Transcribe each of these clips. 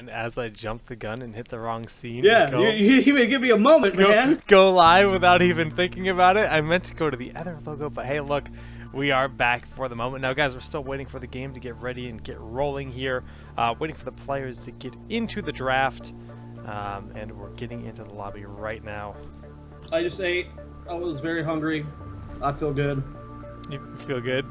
And as I jumped the gun and hit the wrong scene, Yeah, you would give me a moment, man. Go live without even thinking about it. I meant to go to the other logo, but hey, look, we are back for the moment. Now, guys, we're still waiting for the game to get ready and get rolling here. Waiting for the players to get into the draft. And we're getting into the lobby right now. I just ate. I was very hungry. I feel good. You feel good?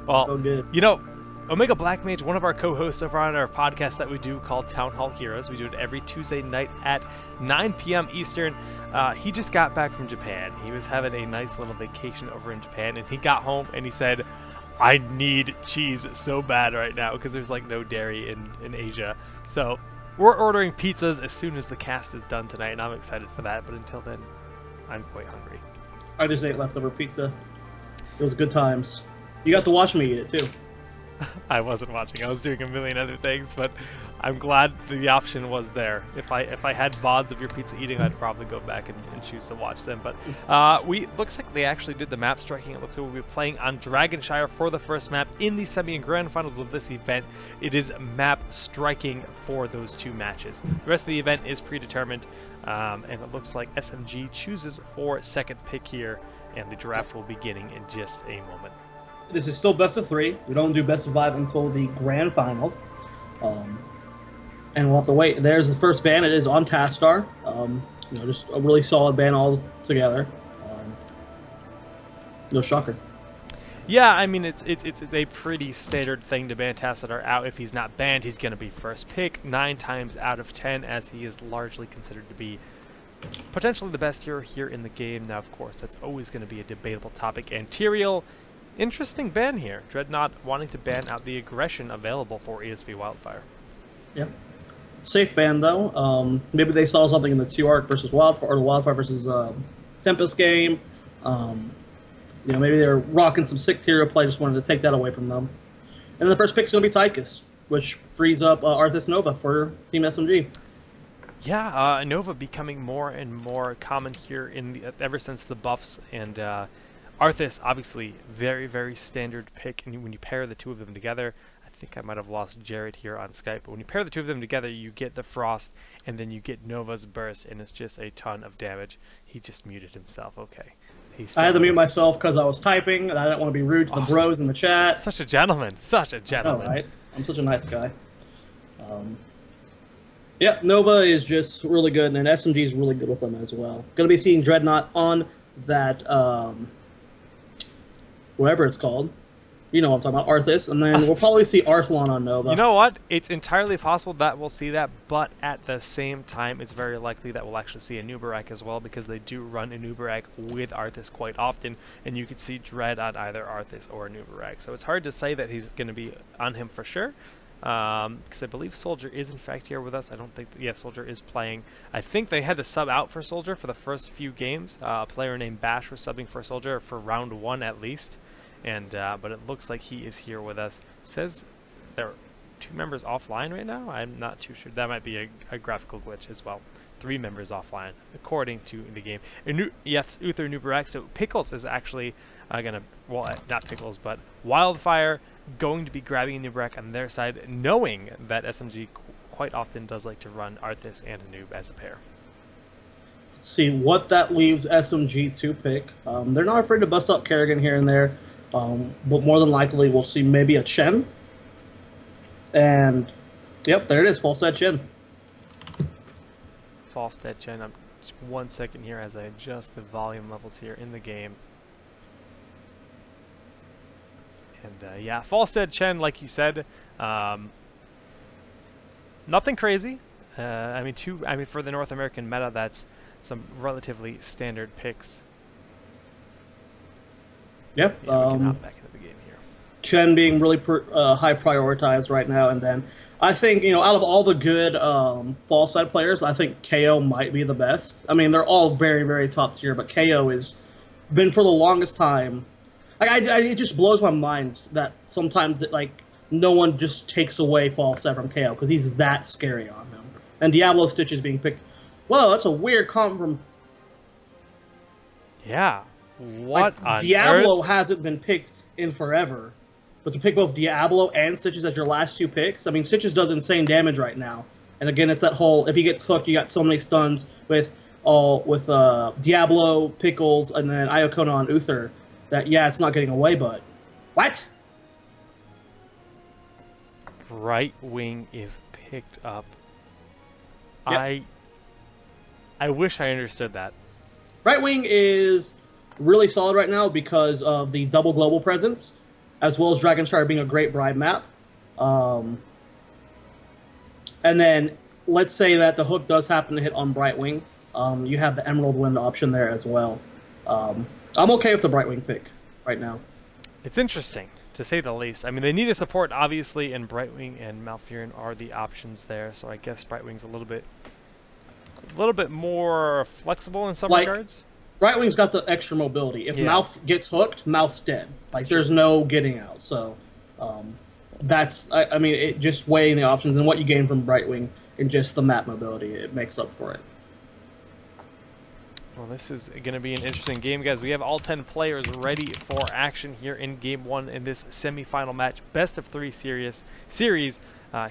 Well, feel good. You know, Omega Black Mage, one of our co-hosts over on our podcast that we do called Town Hall Heroes. We do it every Tuesday night at 9 p.m. Eastern. He just got back from Japan. He was having a nice little vacation over in Japan, and he got home and he said, I need cheese so bad right now because there's like no dairy in Asia. So we're ordering pizzas as soon as the cast is done tonight, and I'm excited for that. But until then, I'm quite hungry. I just ate leftover pizza. It was good times. You got to watch me eat it too. I wasn't watching. I was doing a million other things, but I'm glad the option was there. If I had VODs of your pizza eating, I'd probably go back and choose to watch them. But looks like they actually did the map striking. It looks like we'll be playing on Dragonshire for the first map in the semi and grand finals of this event. It is map striking for those two matches. The rest of the event is predetermined, and it looks like SMG chooses for second pick here, and the draft will be beginning in just a moment. This is still best of 3. We don't do best of 5 until the grand finals. And we'll have to wait. There's the first ban. It is on Tastar. Just a really solid ban all together. No shocker. Yeah, I mean, it's a pretty standard thing to ban Tassadar out. If he's not banned, he's going to be first pick 9 times out of 10, as he is largely considered to be potentially the best hero here in the game. Now, of course, that's always going to be a debatable topic. And Tyrael, interesting ban here. Dreadnought wanting to ban out the aggression available for ESV Wildfire. Yeah. Safe ban, though. Maybe they saw something in the 2-arc versus Wildfire, or the Wildfire versus Tempest game. Maybe they're rocking some sick Tyrael play, just wanted to take that away from them. And then the first pick's going to be Tychus, which frees up Arthas Nova for Team SMG. Yeah, Nova becoming more and more common here ever since the buffs, and Arthas, obviously, very, very standard pick, and when you pair the two of them together, I think I might have lost Jared here on Skype, but when you pair the two of them together, you get the Frost, and then you get Nova's Burst, and it's just a ton of damage. He just muted himself, okay. I had to mute myself because I was typing, and I didn't want to be rude to the bros in the chat. Such a gentleman, such a gentleman. I know, right? I'm such a nice guy. Yeah, Nova is just really good, and SMG is really good with them as well. Going to be seeing Dreadnought on that... whatever it's called. You know what I'm talking about, Arthas. And then we'll probably see Arthlon on Nova. You know what? It's entirely possible that we'll see that, but at the same time, it's very likely that we'll actually see a Nubarak as well, because they do run a Nubarak with Arthas quite often, and you could see Dread on either Arthas or Nubarak. So it's hard to say that he's going to be on him for sure, because I believe Soldier is in fact here with us. I don't think... Yeah, Soldier is playing. I think they had to sub out for Soldier for the first few games. A player named Bash was subbing for Soldier for round 1 at least. And but it looks like he is here with us. Says there are 2 members offline right now. I'm not too sure. That might be a graphical glitch as well. 3 members offline, according to the game. Yes, Uther Nubarak. So Pickles is actually gonna, well, not Pickles, but Wildfire going to be grabbing a Nubarak on their side, knowing that SMG quite often does like to run Arthas and a Noob as a pair. Let's see what that leaves SMG to pick. They're not afraid to bust up Kerrigan here and there. But more than likely, we'll see maybe a Chen. And, yep, there it is, Falstad Chen. Falstad Chen. Just 1 second here as I adjust the volume levels here in the game. And, yeah, Falstad Chen, like you said, nothing crazy. I mean, for the North American meta, that's some relatively standard picks. Yep. Yeah, we can hop back into the game here. Chen being really high prioritized right now, and then I think, out of all the good fall side players, I think KO might be the best. I mean, they're all very, very top tier, but KO has been for the longest time. It just blows my mind that sometimes no one just takes away fall side from KO because he's that scary on him. And Diablo Stitch is being picked. Whoa, that's a weird comp from. Yeah. What on Diablo earth? hasn't been picked in forever, but to pick both Diablo and Stitches as your last 2 picks, I mean, Stitches does insane damage right now, And again, it's that whole, if he gets hooked, you got so many stuns with Diablo, Pickles, and then Iacona on Uther that, yeah, it's not getting away, but... What? Right wing is picked up. Yep. I wish I understood that. Right wing is really solid right now because of the double global presence, as well as Dragonshire being a great bribe map. And then, let's say that the hook does happen to hit on Brightwing. You have the Emerald Wind option there as well. I'm okay with the Brightwing pick right now. It's interesting, to say the least. I mean, they need a support, obviously, and Brightwing and Malfurion are the options there, so I guess Brightwing's a little bit more flexible in some regards. Brightwing's got the extra mobility. If Mouth gets hooked, Mouth's dead. Like, there's no getting out, so... I mean, it just weighing the options and what you gain from Brightwing and just the map mobility, it makes up for it. Well, this is going to be an interesting game, guys. We have all 10 players ready for action here in Game 1 in this semi-final match. Best of 3 series.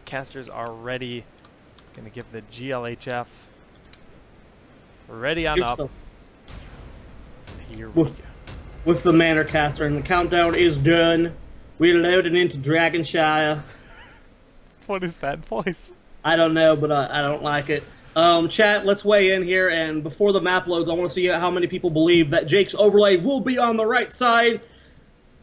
Casters are ready. Going to give the GLHF ready on up. Here we go. With the Manor Caster, and the countdown is done. We're loading into Dragonshire. What is that voice? I don't know, but I don't like it. Chat, let's weigh in here, and before the map loads, I want to see how many people believe that Jake's overlay will be on the right side,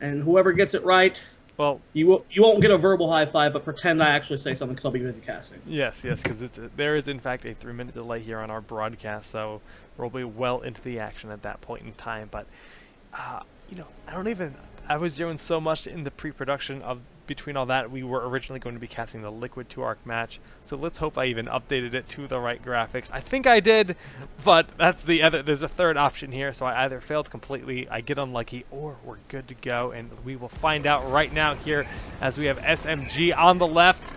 and whoever gets it right, well, you won't get a verbal high five, but pretend I actually say something because I'll be busy casting. Yes, because there is in fact a 3-minute delay here on our broadcast, so we'll be well into the action at that point in time. But you know, I was doing so much in the pre-production of between all that. We were originally going to be casting the Liquid 2-Arc match, so let's hope I even updated it to the right graphics. I think I did, but that's there's a third option here, so I either failed completely, I get unlucky, or we're good to go, and we will find out right now here as we have SMG on the left.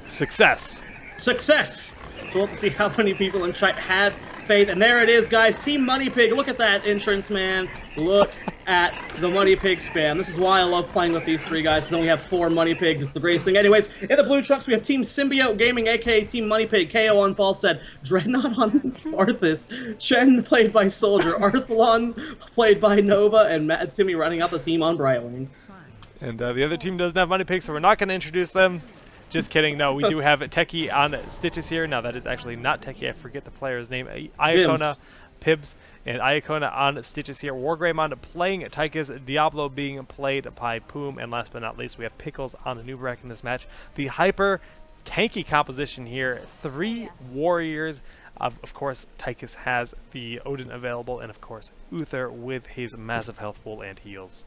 Success! Success! So let's see how many people in chat had faith, and there it is, guys. Team Money Pig, look at that entrance, man. Look at the Money Pig spam. This is why I love playing with these 3 guys, because then we have 4 Money Pigs. It's the greatest thing. Anyways, in the blue trucks, we have Team Symbiote Gaming, aka Team Money Pig, KO on Falstead, Dreadnought on Arthas, Chen played by Soldier, Arthalon played by Nova, and Matt and Timmy running out the team on Brightwing. And the other team doesn't have Money Pigs, so we're not going to introduce them. Just kidding. No, we do have Techie on Stitches here. Now, that is actually not Techie. I forget the player's name. Iacona, Pibs, and Iacona on Stitches here. Wargreymon playing Tychus, Diablo being played by Poom, and last but not least, we have Pickles on the Nubarak in this match. The hyper tanky composition here. 3 warriors. Of course, Tychus has the Odin available, and of course, Uther with his massive health pool and heals.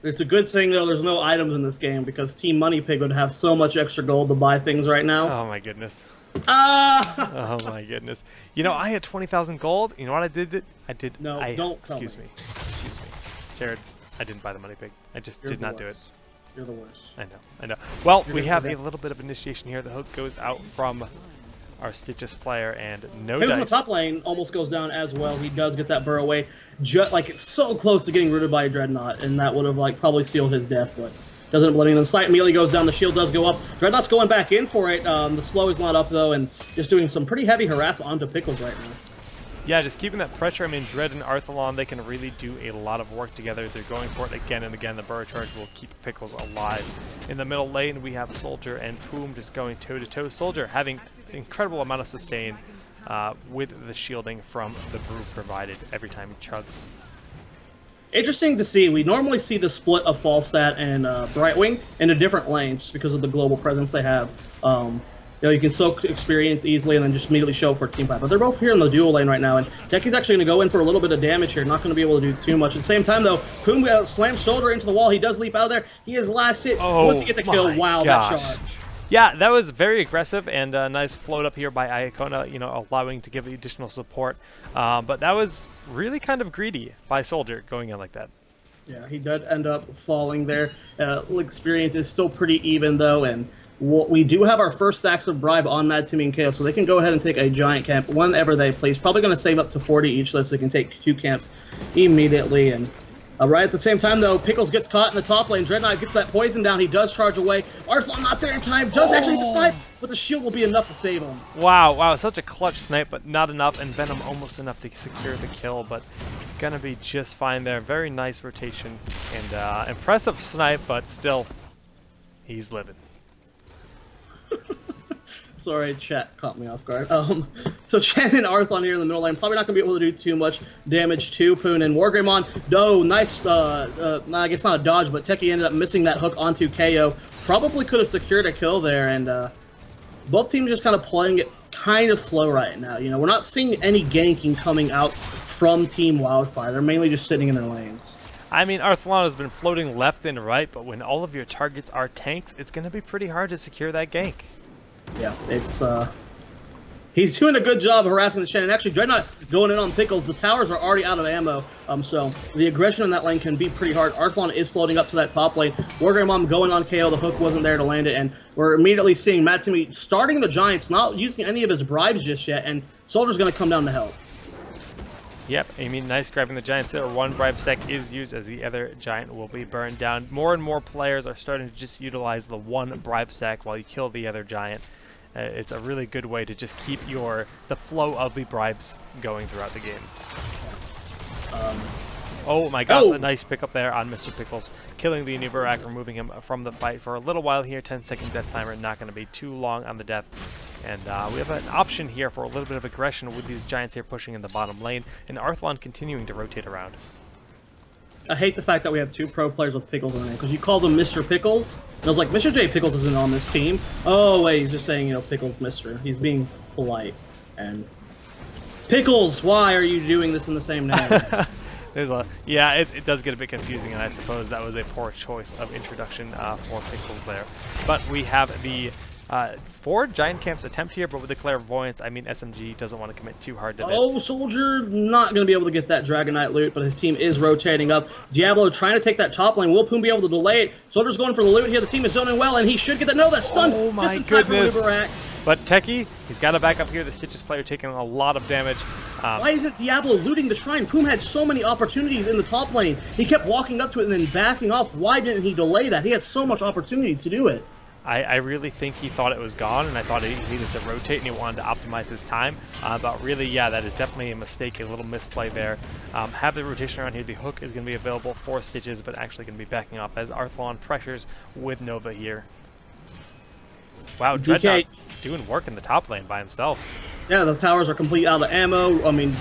It's a good thing, though, there's no items in this game, because Team Money Pig would have so much extra gold to buy things right now. Oh, my goodness. Oh, my goodness. You know, I had 20,000 gold. You know what I did? No, don't tell me. Excuse me. Jared, I didn't buy the Money Pig. I just did not do it. You're the worst. I know. Well, we have a little bit of initiation here. The hook goes out from our Stitches player, and no dice. In the top lane almost goes down as well. He does get that burrow away. Like, it's so close to getting rooted by a Dreadnought, and that would have, like, probably sealed his death, but doesn't blood in the sight. Immediately goes down. The shield does go up. Dreadnought's going back in for it. The slow is not up, though, and just doing some pretty heavy harass onto Pickles right now. Yeah, just keeping that pressure. I mean, Dread and Arthalon, they can really do a lot of work together. They're going for it again and again. The burrow charge will keep Pickles alive. In the middle lane, we have Soldier and Poom just going toe-to-toe. Soldier having an incredible amount of sustain with the shielding from the brew provided every time he chugs. Interesting to see. We normally see the split of Falstad and Brightwing into different lanes just because of the global presence they have. You know, you can soak experience easily and then just immediately show up for team fight. But they're both here in the dual lane right now, and Techie's actually going to go in for a little bit of damage here. Not going to be able to do too much. At the same time, though, Poom slams Shoulder into the wall. He does leap out of there. He is last hit. Once he get the kill, wow, that charge. Yeah, that was very aggressive and a nice float up here by Iacona, you know, allowing to give the additional support. But that was really kind of greedy by Soldier going in like that. Yeah, he did end up falling there. Experience is still pretty even, though, and we do have our first stacks of bribe on Mad Timmy and KO, so they can go ahead and take a giant camp whenever they please. Probably going to save up to 40 each, so they can take 2 camps immediately. And Right at the same time, though, Pickles gets caught in the top lane. Dreadnought gets that poison down. He does charge away. Arthlon not there in time. Does actually get the snipe, but the shield will be enough to save him. Wow, such a clutch snipe, but not enough. And Venom almost enough to secure the kill, but gonna be just fine there. Very nice rotation and impressive snipe, but still, he's living. Sorry, chat caught me off guard. So Chen and Arthlon here in the middle lane, probably not going to be able to do too much damage to Poon. And Wargreymon, no, nice, I guess not a dodge, but Techie ended up missing that hook onto KO. Probably could have secured a kill there, and both teams just kind of playing it kind of slow right now. You know, we're not seeing any ganking coming out from Team Wildfire. They're mainly just sitting in their lanes. I mean, Arthlon has been floating left and right, but when all of your targets are tanks, it's going to be pretty hard to secure that gank. Yeah, it's, he's doing a good job of harassing the Shen, and actually Dreadnought going in on Pickles. The towers are already out of ammo, so the aggression in that lane can be pretty hard. Arthlon is floating up to that top lane. Wargreymon going on KO, the hook wasn't there to land it, and we're immediately seeing Mad Timmy starting the Giants, not using any of his bribes just yet, and Soldier's going to come down to help. Yep, I mean, nice grabbing the Giants there. One bribe stack is used as the other Giant will be burned down. More and more players are starting to just utilize the one bribe stack while you kill the other Giant. It's a really good way to just keep the flow of the bribes going throughout the game. Oh my gosh, a nice pickup there on Mr. Pickles, killing the Nubarak, removing him from the fight for a little while here. 10-second death timer, not going to be too long on the death. And we have an option here for a little bit of aggression with these Giants here pushing in the bottom lane, and Arthlon continuing to rotate around. I hate the fact that we have two pro players with Pickles in the name, because you call them Mr. Pickles, and I was like, Mr. J. Pickles isn't on this team. Oh, wait, he's just saying, you know, Pickles Mr. He's being polite. And Pickles, why are you doing this in the same name? Yeah, it does get a bit confusing, and I suppose that was a poor choice of introduction for Pickles there. But we have the 4 Giant Camps attempt here, but with the Clairvoyance, I mean, SMG doesn't want to commit too hard to this. Oh, Soldier not going to be able to get that Dragon Knight loot, but his team is rotating up. Diablo trying to take that top lane. Will Poon be able to delay it? Soldier's going for the loot here. The team is zoning well, and he should get that. No, that's stunned. Oh my goodness. But Techie, he's got to back up here. The Stitches player taking a lot of damage. Why isn't Diablo looting the shrine? Poom had so many opportunities in the top lane. He kept walking up to it and then backing off. Why didn't he delay that? He had so much opportunity to do it. I really think he thought it was gone, and I thought he needed to rotate, and he wanted to optimize his time. But really, yeah, that is definitely a mistake, a little misplay there. Have the rotation around here. The hook is going to be available for Stitches, but actually going to be backing off as Arthlon pressures with Nova here. Wow, Dreadnought doing work in the top lane by himself. Yeah, the towers are complete out of ammo. I mean,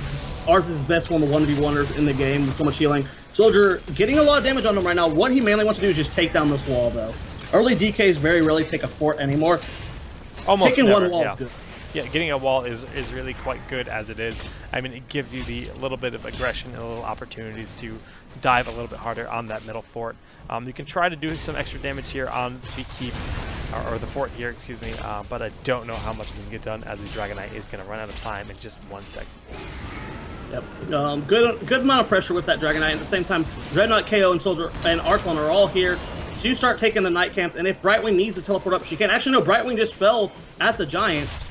Arth is the best one of the 1v1ers in the game with so much healing. Soldier getting a lot of damage on him right now. What he mainly wants to do is just take down this wall, though. Early DKs very rarely take a fort anymore. Almost Taking never, one wall yeah. is good. Yeah, getting a wall is really quite good as it is. I mean, it gives you the little bit of aggression and little opportunities to dive a little bit harder on that middle fort. You can try to do some extra damage here on the keep, or the fort here, excuse me, but I don't know how much is going to get done as the Dragon Knight is going to run out of time in just 1 second. Yep, good amount of pressure with that Dragon Knight. At the same time, Dreadnought, KO, and Soldier and Arthlon are all here to start taking the night camps, and if Brightwing needs to teleport up, she can. Actually, no, Brightwing just fell at the Giants.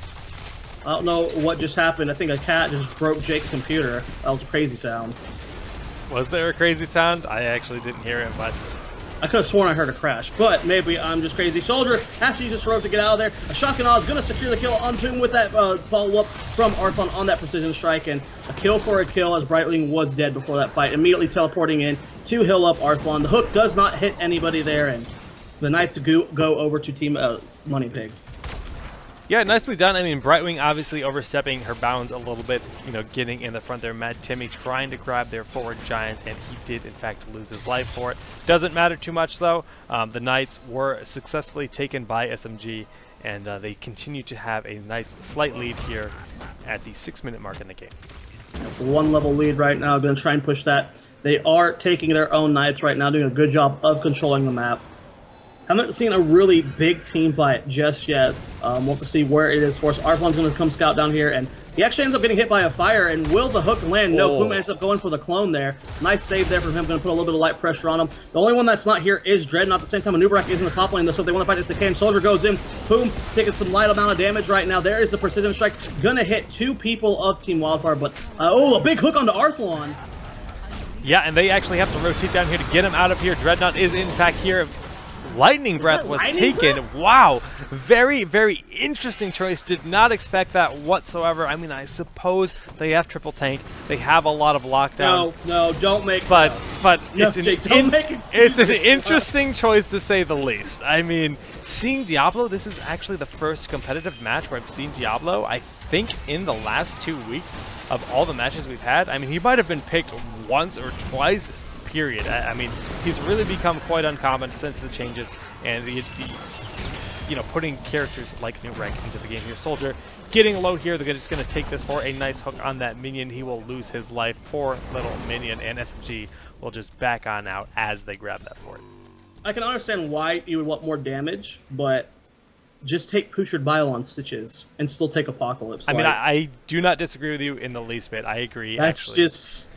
I don't know what just happened. I think a cat just broke Jake's computer. That was a crazy sound. Was there a crazy sound? I actually didn't hear it, but I could have sworn I heard a crash, but maybe I'm just crazy. Soldier has to use this rope to get out of there. A Shotgun is going to secure the kill on Poon with that follow-up from Arthlon on that precision strike, and a kill for a kill as Brightwing was dead before that fight, immediately teleporting in to heal up Arthlon. The hook does not hit anybody there, and the Knights go over to Team Money Pig. Yeah, nicely done. I mean, Brightwing obviously overstepping her bounds a little bit, you know, getting in the front there. Mad Timmy trying to grab their forward Giants, and he did, in fact, lose his life for it. Doesn't matter too much, though. The Knights were successfully taken by SMG, and they continue to have a nice slight lead here at the 6-minute mark in the game. 1 level lead right now. Going to try and push that. They are taking their own Knights right now, doing a good job of controlling the map. Haven't seen a really big team fight just yet. We'll have to see where it is for us. Arthlon's going to come scout down here, and he actually ends up getting hit by a fire, and will the hook land? No, Poom ends up going for the clone there. Nice save there from him. Going to put a little bit of light pressure on him. The only one that's not here is Dreadnought. At the same time, Nubarak is in the top lane, though, so if they want to fight this, they can. Soldier goes in. Poom taking some light amount of damage right now. There is the precision strike. Going to hit 2 people of Team Wildfire, but, oh, a big hook onto Arthlon. Yeah, and they actually have to rotate down here to get him out of here. Dreadnought is in fact here. Lightning Breath was taken. Wow. Very, very interesting choice. Did not expect that whatsoever. I mean, I suppose they have triple tank. They have a lot of lockdown. No, don't make But no, it's Jake, it's an interesting choice to say the least. I mean, seeing Diablo, this is actually the first competitive match where I've seen Diablo, I think, in the last 2 weeks of all the matches we've had. I mean, he might have been picked once or twice, period. I mean, he's really become quite uncommon since the changes, and the you know, putting characters like Nubrek into the game here. Soldier getting low here. They're just going to take this for a nice hook on that minion. He will lose his life. Poor little minion, and SMG will just back on out as they grab that fort. I can understand why you would want more damage, but just take Pushard Bile on Stitches and still take Apocalypse. I mean, I do not disagree with you in the least bit. I agree. That's actually. just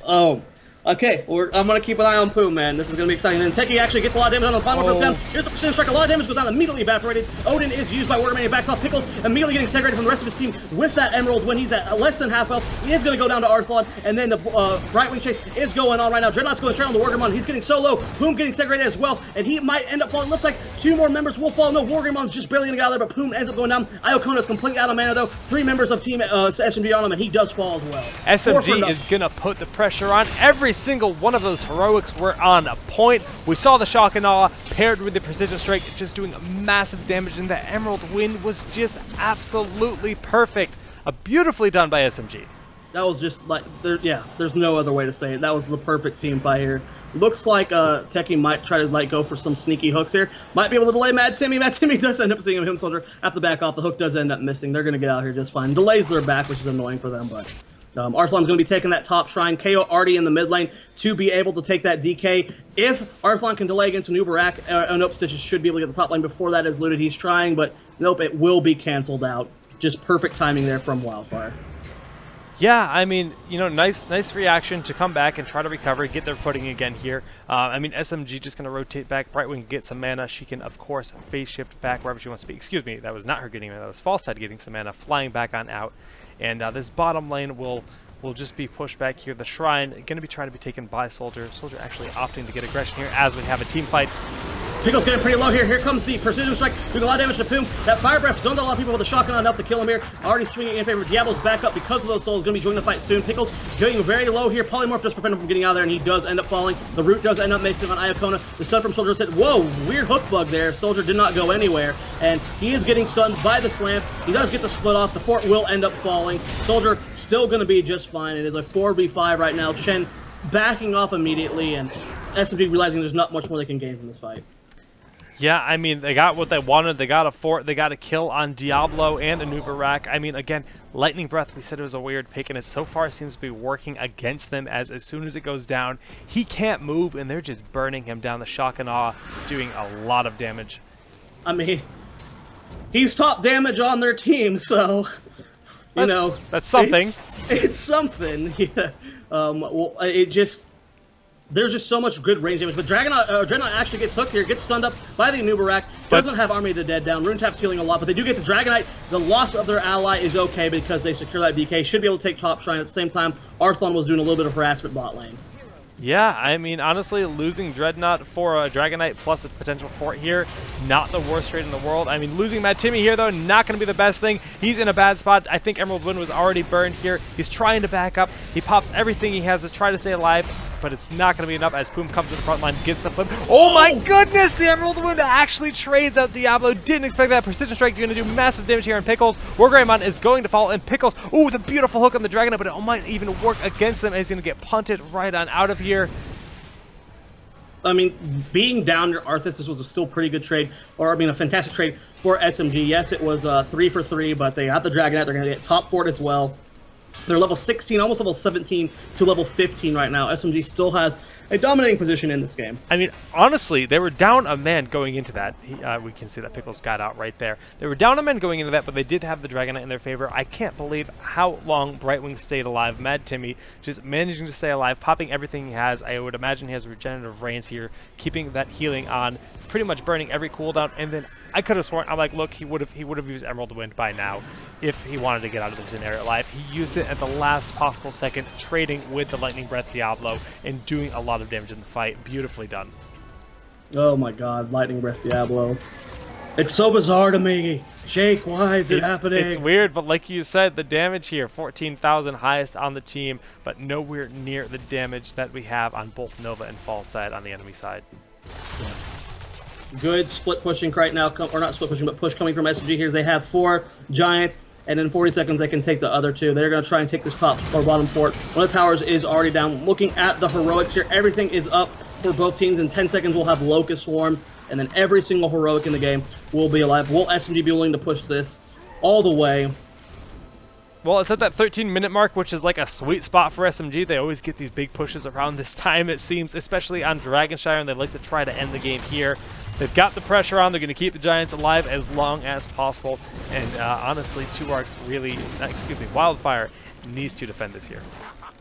okay, I'm going to keep an eye on Poo, man. This is going to be exciting. And Teki actually gets a lot of damage on the final goes down. Here's the precision strike. A lot of damage goes down, immediately evaporated. Odin is used by Wargaming and backs off. Pickles immediately getting segregated from the rest of his team with that Emerald when he's at less than half health. He is going to go down to Arthlon, and then the Brightwing chase is going on right now. Dreadnought's going straight on the Wargamon. He's getting so low. Poom getting segregated as well, and he might end up falling. Looks like 2 more members will fall. No, Wargamon's just barely going to get out of there, but Poom ends up going down. Iokona's completely out of mana, though. 3 members of Team SMG on him, and he does fall as well. SMG is going to put the pressure on. Every single one of those heroics were on a point. We saw the Shock and Awe paired with the Precision Strike just doing massive damage, and the Emerald Wind was just absolutely perfect. Beautifully done by SMG. That was just like, there's no other way to say it. That was the perfect team fight here. Looks like Teki might try to go for some sneaky hooks here. Might be able to delay Mad Timmy. Mad Timmy does end up seeing him, Soldier have to back off. The hook does end up missing. They're going to get out here just fine. Delays their back, which is annoying for them, but Arthlon's going to be taking that top shrine. KO already in the mid lane to be able to take that DK. If Arthlon can delay against Nubarak, nope, Stitches should be able to get the top lane before that is looted. He's trying, but nope, it will be canceled out. Just perfect timing there from Wildfire. Yeah, I mean, you know, nice reaction to come back and try to recover, get their footing again here. I mean, SMG just going to rotate back. Brightwing get some mana. She can, of course, phase shift back wherever she wants to be. Excuse me, that was not her getting mana. That was Falside getting some mana, flying back on out. And this bottom lane will just be pushed back here. The Shrine going to be trying to be taken by Soldier. Soldier actually opting to get aggression here as we have a team fight. Pickle's getting pretty low here. Here comes the Precision Strike, doing a lot of damage to Poom. That Fire Breath's done to a lot of people with a shotgun enough to kill him here. Already swinging in favor. Diablo's back up because of those souls. Going to be joining the fight soon. Pickle's getting very low here. Polymorph just prevent him from getting out there, and he does end up falling. The root does end up mixing on Iacona. The stun from Soldier said, whoa, weird hook bug there. Soldier did not go anywhere, and he is getting stunned by the slams. He does get the split off. The fort will end up falling. Soldier still going to be just fine. It is a 4v5 right now. Chen backing off immediately, and SMG realizing there's not much more they can gain from this fight. Yeah, I mean, they got what they wanted. They got a fort. They got a kill on Diablo and Anubarak. I mean, again, Lightning Breath, we said it was a weird pick, and it so far seems to be working against them as soon as it goes down, he can't move, and they're just burning him down. The Shock and Awe doing a lot of damage. I mean, he's top damage on their team, so, you know. That's something. It's something, yeah. Well, it just... There's just so much good range damage, but Dreadnought actually gets hooked here, gets stunned up by the Anubarak, doesn't have Army of the Dead down, Runetap's healing a lot, but they do get the Dragonite. The loss of their ally is okay because they secure that DK, should be able to take top shrine. At the same time, Arthlon was doing a little bit of harassment bot lane. Yeah, I mean, honestly, losing Dreadnought for a Dragonite plus a potential fort here, not the worst trade in the world. I mean, losing Mad Timmy here, though, not going to be the best thing. He's in a bad spot. I think Emerald Wind was already burned here. He's trying to back up. He pops everything he has to try to stay alive, but it's not going to be enough as Poom comes to the front line, gets the flip. Oh my goodness! The Emerald Wind actually trades out Diablo. Didn't expect that. Precision Strike going to do massive damage here on Pickles. Wargreymon is going to fall, and Pickles, ooh, the beautiful hook on the Dragonite, but it might even work against him, as he's going to get punted right on out of here. I mean, being down your Arthas, this was a still pretty good trade, or I mean, a fantastic trade for SMG. Yes, it was 3 for 3, but they got the Dragonite. They're going to get top fort as well. They're level 16, almost level 17 to level 15 right now. SMG still has a dominating position in this game. I mean, honestly, they were down a man going into that. We can see that Pickles got out right there. They were down a man going into that, but they did have the Dragonite in their favor. I can't believe how long Brightwing stayed alive. Mad Timmy just managing to stay alive, popping everything he has. I would imagine he has regenerative rains here, keeping that healing on, pretty much burning every cooldown, and then I could have sworn, I'm like, look, he would have used Emerald Wind by now if he wanted to get out of this scenario alive. He used it at the last possible second, trading with the Lightning Breath Diablo and doing a lot of damage in the fight. Beautifully done. Oh my god, Lightning Breath Diablo. It's so bizarre to me. Jake, why is it happening? It's weird, but like you said, the damage here, 14,000 highest on the team, but nowhere near the damage that we have on both Nova and Fallside on the enemy side. Yeah. Good split pushing right now, or not split pushing, but push coming from SMG here. They have 4 Giants, and in 40 seconds they can take the other 2. They're going to try and take this top or bottom fort. One of the towers is already down. Looking at the heroics here, everything is up for both teams. In 10 seconds we'll have Locust Swarm, and then every single heroic in the game will be alive. Will SMG be willing to push this all the way? Well, it's at that 13-minute mark, which is like a sweet spot for SMG. They always get these big pushes around this time, it seems, especially on Dragonshire, and they like to try to end the game here. They've got the pressure on. They're going to keep the Giants alive as long as possible. And honestly, Wildfire needs to defend this here.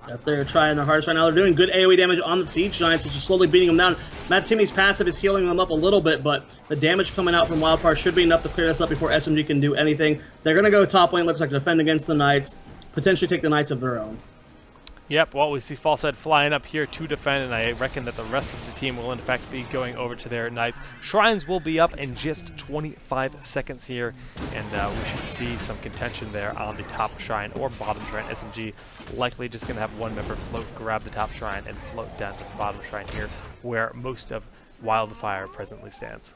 Yep, they're trying their hardest right now. They're doing good AoE damage on the Siege Giants, which is slowly beating them down. Matt Timmy's passive is healing them up a little bit, but the damage coming out from Wildfire should be enough to clear this up before SMG can do anything. They're going to go top lane, looks like, to defend against the Knights, potentially take the Knights of their own. Yep, well, we see Fallside flying up here to defend, and I reckon that the rest of the team will, in fact, be going over to their Knights. Shrines will be up in just 25 seconds here, and we should see some contention there on the top shrine or bottom shrine. SMG likely just going to have one member float, grab the top shrine, and float down to the bottom shrine here, where most of Wildfire presently stands.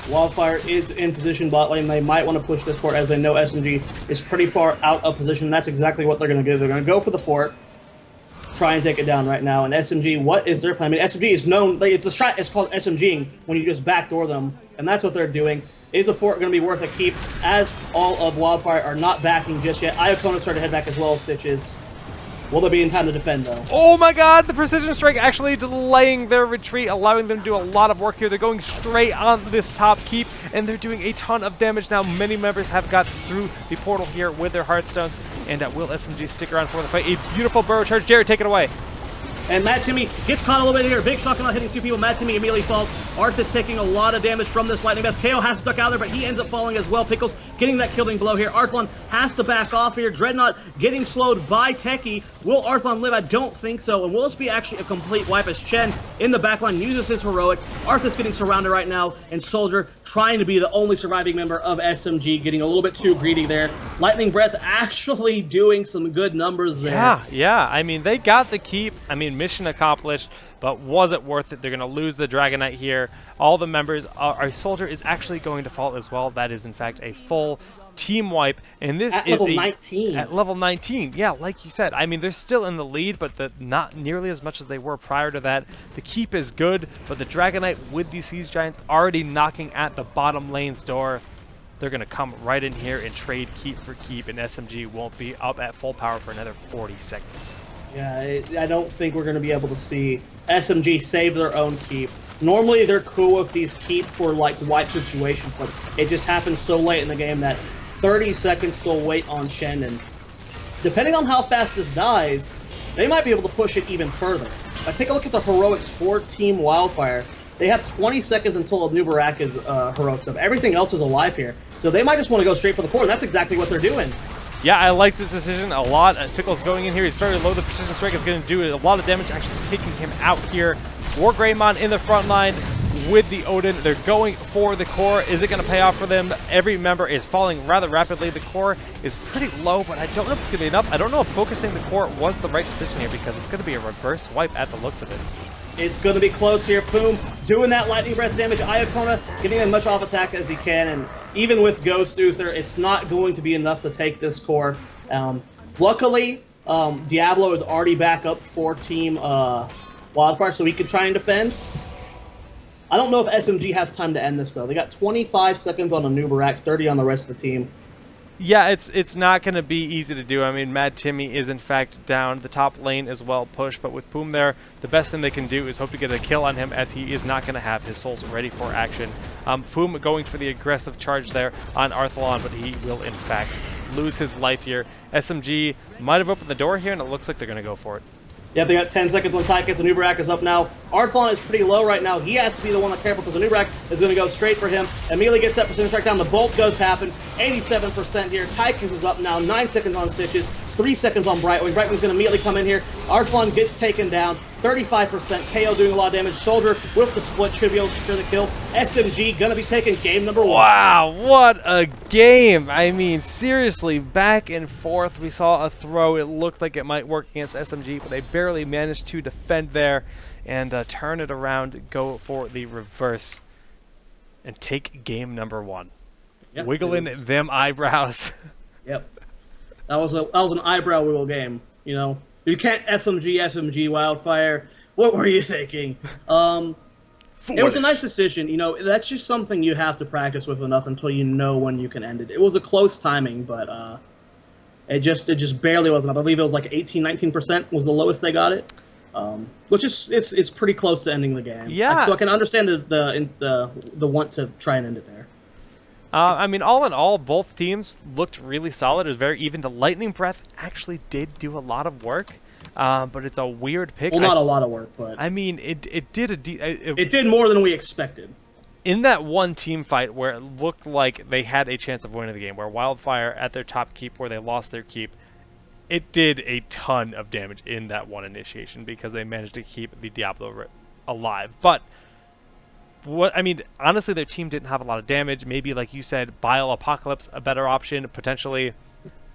Wildfire is in position bot lane. They might want to push this fort, as they know SMG is pretty far out of position. That's exactly what they're going to do. They're going to go for the fort, try and take it down right now. And SMG, what is their plan? I mean, SMG is known, like, the strat is called SMGing when you just backdoor them, and that's what they're doing. Is the fort going to be worth a keep, as all of Wildfire are not backing just yet? Iacona started to head back as well, Stitches. Will they be in time to defend, though? Oh my god, the Precision Strike actually delaying their retreat, allowing them to do a lot of work here. They're going straight on this top keep, and they're doing a ton of damage now. Many members have got through the portal here with their Heartstones, and will SMG stick around for the fight? A beautiful burrow charge. Jared, take it away. And Matt Timmy gets caught a little bit here. Big shock not hitting 2 people. Matt Timmy immediately falls. Arth is taking a lot of damage from this lightning breath. KO has stuck out there, but he ends up falling as well. Pickles getting that killing blow here. Arthlon has to back off here. Dreadnought getting slowed by Techie. Will Arthlon live? I don't think so. And will this be actually a complete wipe as Chen in the backline uses his heroic. Arth is getting surrounded right now, and Soldier trying to be the only surviving member of SMG, getting a little bit too greedy there. Lightning Breath actually doing some good numbers there. Yeah. I mean, they got the keep. I mean, mission accomplished, but was it worth it? They're going to lose the Dragon Knight here. All the members, our Soldier is actually going to fall as well. That is, in fact, a full team wipe, and this at is level 19. At level 19. Yeah, like you said. I mean, they're still in the lead, but not nearly as much as they were prior to that. The keep is good, but the Dragon Knight with these Siege Giants already knocking at the bottom lane's door. They're going to come right in here and trade keep for keep, and SMG won't be up at full power for another 40 seconds. Yeah, I don't think we're going to be able to see SMG save their own keep. Normally, they're cool with these keep for, like, wipe situations, but it just happens so late in the game that 30 seconds still wait on Shen, and depending on how fast this dies, they might be able to push it even further. Take a look at the heroics for Team Wildfire. They have 20 seconds until Nubarak is heroics up. Everything else is alive here, so they might just want to go straight for the core, and that's exactly what they're doing. Yeah, I like this decision a lot. Pickle's going in here. He's very low. The Precision Strike is going to do a lot of damage, actually taking him out here. War Greymon in the front line with the Odin. They're going for the core. Is it going to pay off for them? Every member is falling rather rapidly. The core is pretty low, but I don't know if it's going to be enough. I don't know if focusing the core was the right decision here, because it's going to be a reverse wipe at the looks of it. It's going to be close here. Poom doing that lightning breath damage. Iacona getting as much off attack as he can, and even with Ghost Uther, it's not going to be enough to take this core. Luckily, Diablo is already back up for Team Wildfire, so he can try and defend. I don't know if SMG has time to end this, though. They got 25 seconds on a Nubarak, 30 on the rest of the team. Yeah, it's not going to be easy to do. I mean, Mad Timmy is, in fact, down. The top lane is well pushed, but with Poom there, the best thing they can do is hope to get a kill on him, as he is not going to have his souls ready for action. Poom going for the aggressive charge there on Arthalon, but he will, in fact, lose his life here. SMG might have opened the door here, and it looks like they're going to go for it. Yeah, they got 10 seconds on Tychus, and Nubarak is up now. Arthlon is pretty low right now. He has to be the one that's careful because the Nubarak is going to go straight for him. Immediately gets that percentage strike down. The bolt does happen. 87% here. Tychus is up now. 9 seconds on Stitches. 3 seconds on Brightwing. Brightwing's going to immediately come in here. Arthlon gets taken down. 35%. KO doing a lot of damage. Soldier with the split should be able to secure the kill. SMG going to be taking game number 1. Wow, what a game. I mean, seriously, back and forth. We saw a throw. It looked like it might work against SMG, but they barely managed to defend there and turn it around, go for the reverse, and take game number 1. Yep, wiggling them eyebrows. Yep. That was an eyebrow wiggle game, you know. You can't SMG Wildfire. What were you thinking? It was a nice decision. You know, that's just something you have to practice with enough until you know when you can end it. It was a close timing, but it just barely wasn't. I believe it was like 18-19% was the lowest they got it, which is it's pretty close to ending the game. Yeah. So I can understand the want to try and end it there. I mean, all in all, both teams looked really solid. It was very even. The Lightning Breath actually did do a lot of work, but it's a weird pick. Well, not a lot of work, but I mean, it did it did more than we expected. In that one team fight where it looked like they had a chance of winning the game, where Wildfire at their top keep, where they lost their keep, it did a ton of damage in that one initiation because they managed to keep the Diablo alive. But I mean, honestly, their team didn't have a lot of damage. Maybe, like you said, Bile Apocalypse, a better option, potentially.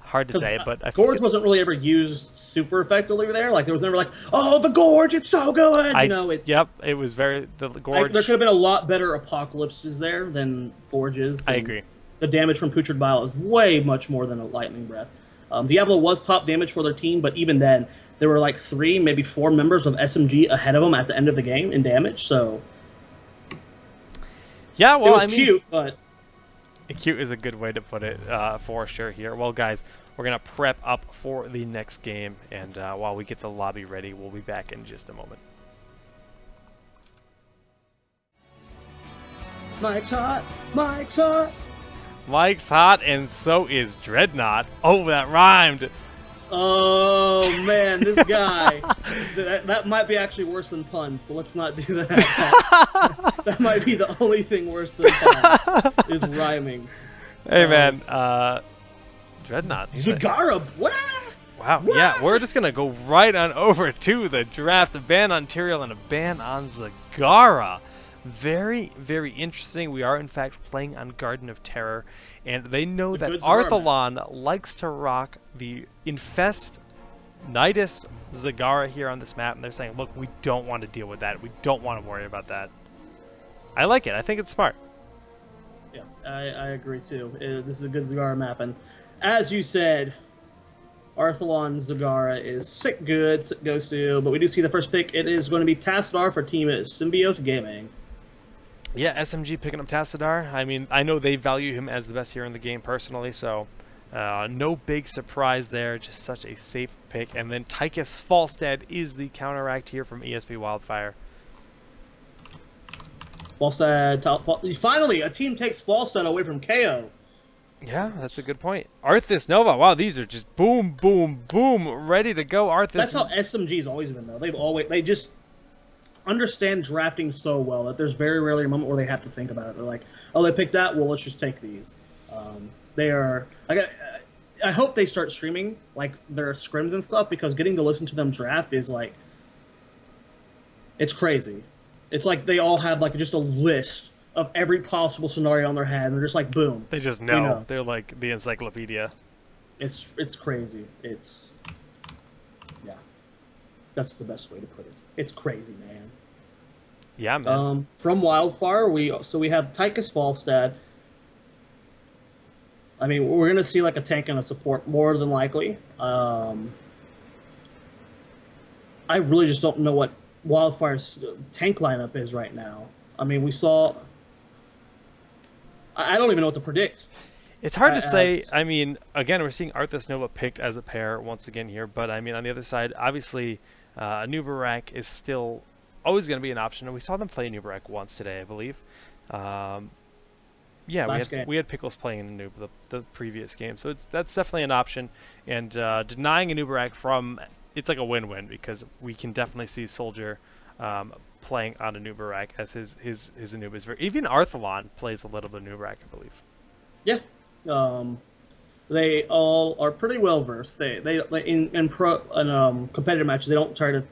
Hard to say, but Gorge wasn't really ever used super effectively there. Like, there was never like, oh, the Gorge, it's so good! You know, yep, it was very... The Gorge... there could have been a lot better Apocalypses there than Gorges. I agree. The damage from Putrid Bile is way much more than a Lightning Breath. Diablo was top damage for their team, but even then, there were like 3, maybe 4 members of SMG ahead of them at the end of the game in damage, so... Yeah, well, it was cute, but... Cute is a good way to put it, for sure here. Well, guys, we're going to prep up for the next game, and while we get the lobby ready, we'll be back in just a moment. Mike's hot! Mike's hot! Mike's hot, and so is Dreadnought. Oh, that rhymed! Oh, man, this guy. that might be actually worse than pun, so let's not do that. That might be the only thing worse than pun, is rhyming. Hey, man, Dreadnought. Zagara, what? Wow, what? Yeah, we're just going to go right on over to the draft. A ban on Tyrael and a ban on Zagara. Very, very interesting. We are, in fact, playing on Garden of Terror, and they know that Arthalon likes to rock the Infest Nidus Zagara here on this map, and they're saying, look, we don't want to deal with that. We don't want to worry about that. I like it. I think it's smart. Yeah, I agree, too. This is a good Zagara map, and as you said, Arthalon Zagara is sick good, sick goes to, but we do see the first pick. It is going to be Tassadar for team Symbiote Gaming. Yeah, SMG picking up Tassadar. I mean, I know they value him as the best hero in the game personally, so no big surprise there. Just such a safe pick. And then Tychus Falstad is the counteract here from ESV Wildfire. Falstad, finally, a team takes Falstad away from KO. Yeah, that's a good point. Arthas Nova, wow, these are just boom, boom, boom, ready to go. Arthas. That's how SMG's always been, though. They just understand drafting so well that there's very rarely a moment where they have to think about it. They're like, oh, they picked that, well, let's just take these. They are. I hope they start streaming like their scrims and stuff, because getting to listen to them draft is like, it's crazy. It's like they all have like just a list of every possible scenario on their head, and they're just like, boom. They just know. They're like the encyclopedia. It's crazy. Yeah. That's the best way to put it. It's crazy, man. Yeah, man. From Wildfire, we have Tychus Falstad. I mean, we're gonna see like a tank and a support more than likely. I really just don't know what Wildfire's tank lineup is right now. I mean, we saw. I don't even know what to predict. It's hard to say. I mean, again, we're seeing Arthas Nova picked as a pair once again here, but I mean, on the other side, obviously, Nubarak is still always going to be an option, and we saw them play Nubarak once today, I believe. Yeah, we had Pickles playing in the previous game, so that's definitely an option. And denying a Nubarak from it's like a win-win because we can definitely see Soldier playing on Anubarak as his Anub is very. Even Arthalon plays a little bit of Anubarak, I believe. Yeah. They all are pretty well versed. They in competitive matches they don't try to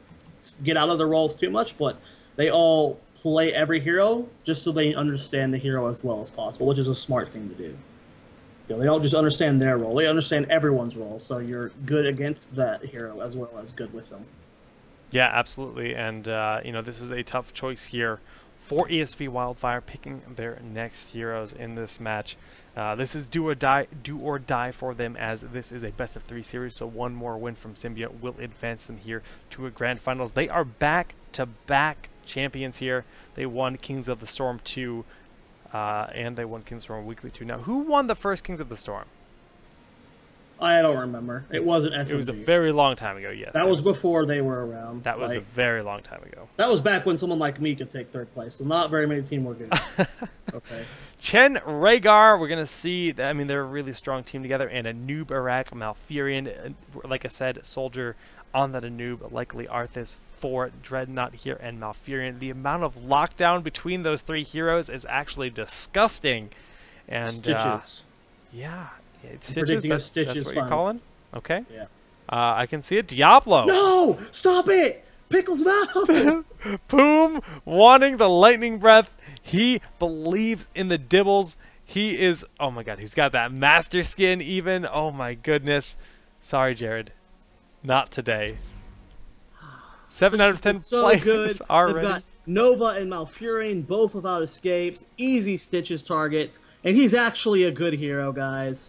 get out of their roles too much, but they all play every hero just so they understand the hero as well as possible, which is a smart thing to do. You know, they don't just understand their role; they understand everyone's role. So you're good against that hero as well as good with them. Yeah, absolutely. And you know, this is a tough choice here for ESV Wildfire picking their next heroes in this match. This is do or die for them, as this is a best-of-3 series, so one more win from Symbiote will advance them here to a grand finals. They are back-to-back champions here. They won Kings of the Storm 2, and they won Kings of the Storm Weekly 2. Now, who won the first Kings of the Storm? I don't remember. It wasn't SMG. It was a very long time ago, yes. That was before they were around. That was a very long time ago. That was back when someone like me could take third place, so not very many teams were good. Okay. Chen Rhaegar, we're going to see, I mean, they're a really strong team together, and Anubarak, Malfurion, like I said, Soldier on that Anub, likely Arthas for Dreadnought here, and Malfurion. The amount of lockdown between those three heroes is actually disgusting. And, Stitches. Yeah. Stitches, that's what you're calling? Okay. Yeah. I can see it. Diablo. No! Stop it! Pickles, no! Poom wanting the lightning breath. He believes in the dibbles. He is, oh my god, he's got that master skin even. Oh my goodness. Sorry, Jared. Not today. 7 out of 10 so players good. already. They've got Nova and Malfurion, both without escapes, easy Stitches targets, and he's actually a good hero, guys.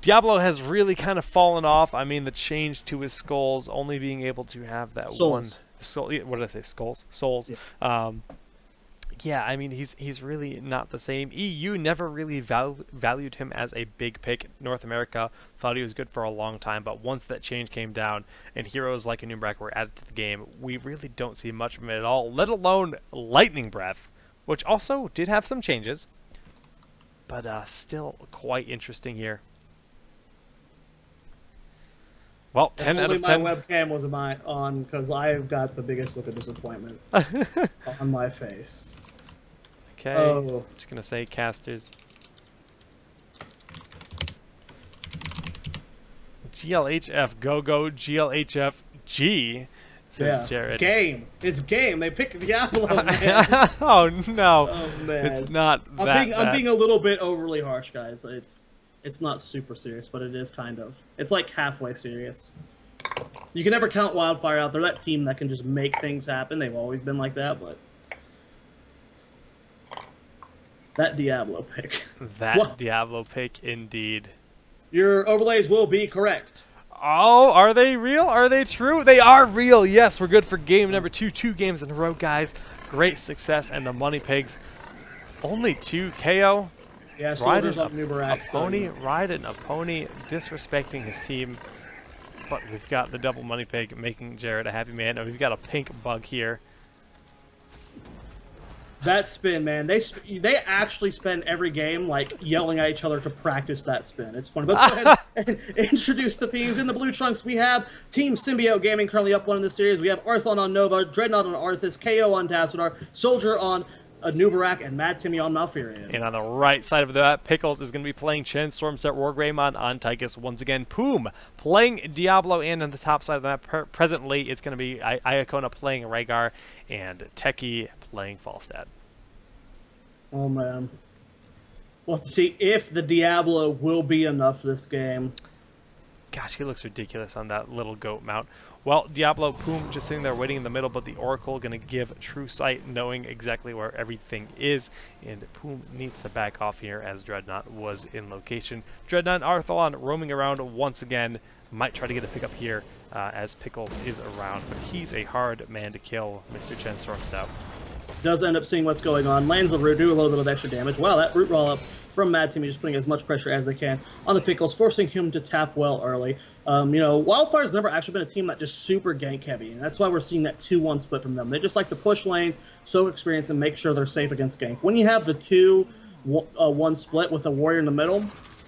Diablo has really kind of fallen off. I mean, the change to his skulls, only being able to have that Souls. one soul. What did I say? Skulls, souls. Yeah. Yeah, I mean, he's really not the same. EU never really valued him as a big pick. North America thought he was good for a long time, but once that change came down and heroes like Anubarak were added to the game, we really don't see much of him at all, let alone Lightning Breath, which also did have some changes, but still quite interesting here. Well, 10 out of 10. My webcam was on because I've got the biggest look of disappointment on my face. Okay, oh. Just going to say casters. GLHF, go, GLHF, G, says Jared. Game. It's game. They picked Diablo, man. Oh, no. Oh, man. It's not I'm being a little bit overly harsh, guys. It's not super serious, but it is kind of. It's like halfway serious. You can never count Wildfire out. They're that team that can just make things happen. They've always been like that, but that Diablo pick. That Diablo pick, indeed. Your overlays will be correct. Oh, are they real? Are they true? They are real. Yes, we're good for game number 2. 2 games in a row, guys. Great success, and the Money Pigs. Only 2 KO. Yeah, Soldier's up Anubarak. Riding a pony, disrespecting his team. But we've got the double Money Pig making Jared a happy man, and we've got a pink bug here. That spin, man. They actually spend every game like yelling at each other to practice that spin. It's funny. But let's go ahead and introduce the teams. In the blue trunks, we have Team Symbiote Gaming currently up 1 in this series. We have Arthalon on Nova, Dreadnought on Arthas, KO on Tassadar, Soldier on Anubarak, and Mad Timmy on Malfurion. And on the right side of that, Pickles is going to be playing Chen, Stormset, Wargreymon on Tychus once again. Poom playing Diablo, and on the top side of that, presently, it's going to be Iacona playing Rhaegar, and Techie playing Falstad. Oh, man. We'll have to see if the Diablo will be enough this game. Gosh, he looks ridiculous on that little goat mount. Well, Diablo, Poom just sitting there waiting in the middle, but the Oracle going to give true sight, knowing exactly where everything is. And Poom needs to back off here as Dreadnought was in location. Dreadnought and Arthalon roaming around once again. Might try to get a pickup here as Pickles is around, but he's a hard man to kill, Mr. Chen Stormstout. Does end up seeing what's going on. Lands the root, do a little bit of extra damage. Wow, that root roll up from Mad Timmy, just putting as much pressure as they can on the Pickles, forcing him to tap well early. You know, Wildfire's never actually been a team that just super gank heavy, and that's why we're seeing that 2-1 split from them. They just like to push lanes, soak experience, and make sure they're safe against gank. When you have the 2-1 split with a warrior in the middle,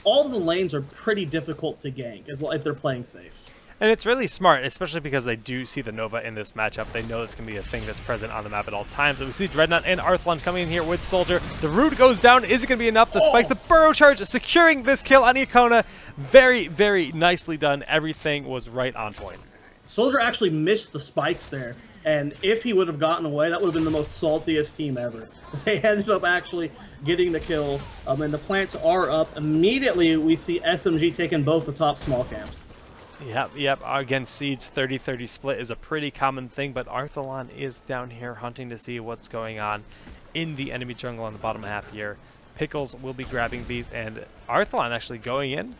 all the lanes are pretty difficult to gank if they're playing safe. And it's really smart, especially because they do see the Nova in this matchup. They know it's going to be a thing that's present on the map at all times. And we see Dreadnought and Arthlon coming in here with Soldier. The root goes down. Is it going to be enough? The spikes, the burrow charge, securing this kill on Icona. Very, very nicely done. Everything was right on point. Soldier actually missed the spikes there. And if he would have gotten away, that would have been the most saltiest team ever. They ended up actually getting the kill. And the plants are up. Immediately, we see SMG taking both the top small camps. Yep. Again, Seed's 30-30 split is a pretty common thing, but Arthlon is down here hunting to see what's going on in the enemy jungle on the bottom half here. Pickles will be grabbing these, and Arthlon actually going in.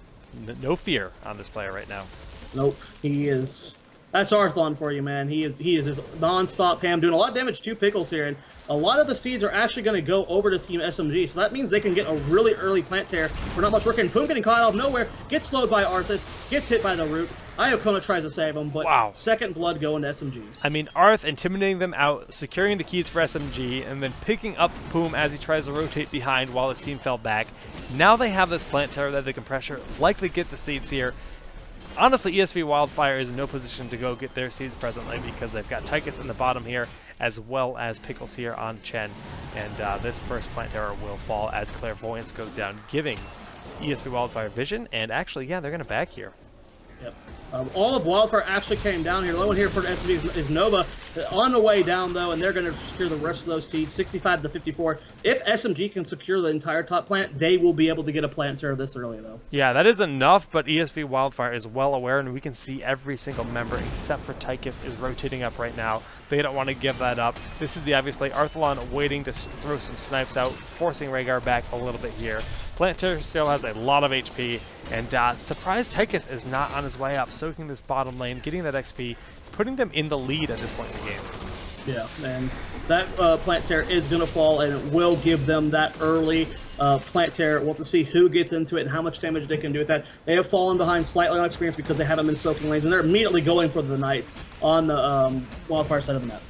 No fear on this player right now. Nope, he is. That's Arthlon for you, man. He is just non-stop Pam, doing a lot of damage to Pickles here, and a lot of the Seeds are actually going to go over to Team SMG, so that means they can get a really early plant tear for not much work. And Poom getting caught out of nowhere, gets slowed by Arthas, gets hit by the root. Iocona tries to save him, but wow. Second blood going to SMG. I mean, Arth intimidating them out, securing the keys for SMG, and then picking up Poom as he tries to rotate behind while his team fell back. Now they have this plant tear that they can pressure, likely get the Seeds here. Honestly, ESV Wildfire is in no position to go get their Seeds presently because they've got Tychus in the bottom here, as well as Pickles here on Chen. And this first plant terror will fall as Clairvoyance goes down, giving ESV Wildfire vision. And actually, yeah, they're going to back here. Yep. All of Wildfire actually came down here. Low one here for SMG is Nova. On the way down, though, and they're going to secure the rest of those Seeds, 65 to 54. If SMG can secure the entire top plant, they will be able to get a plant terror this early, though. Yeah, that is enough, but ESV Wildfire is well aware, and we can see every single member except for Tychus is rotating up right now. They don't want to give that up. This is the obvious play. Arthlon waiting to throw some snipes out, forcing Rhaegar back a little bit here. Planter still has a lot of HP, and surprised Tychus is not on his way up, soaking this bottom lane, getting that XP, putting them in the lead at this point in the game. Yeah, and that plant tear is going to fall, and it will give them that early plant tear. We'll have to see who gets into it and how much damage they can do with that. They have fallen behind slightly on experience because they haven't been soaking lanes, and they're immediately going for the Knights on the Wildfire side of the map.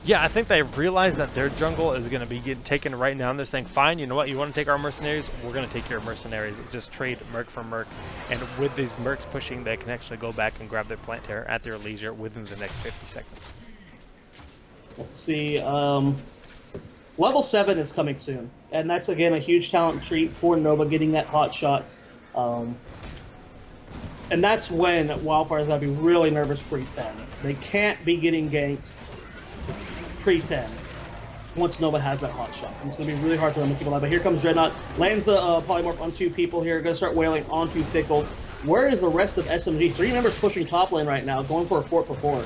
Yeah, I think they realize that their jungle is going to be getting taken right now, and they're saying, fine, you know what, you want to take our mercenaries? We're going to take your mercenaries. Just trade Merc for Merc. And with these Mercs pushing, they can actually go back and grab their plant tear at their leisure within the next 50 seconds. Let's see. Level 7 is coming soon, and that's, again, a huge talent treat for Nova, getting that hot shots. And that's when Wildfire's got to be really nervous pre-10. They can't be getting ganked pre-10 once Nova has that hot shots. And it's going to be really hard for them to keep alive. But here comes Dreadnought, lands the polymorph on 2 people here, going to start wailing onto Pickles. Where is the rest of SMG? 3 members pushing top lane right now, going for a fort for 4.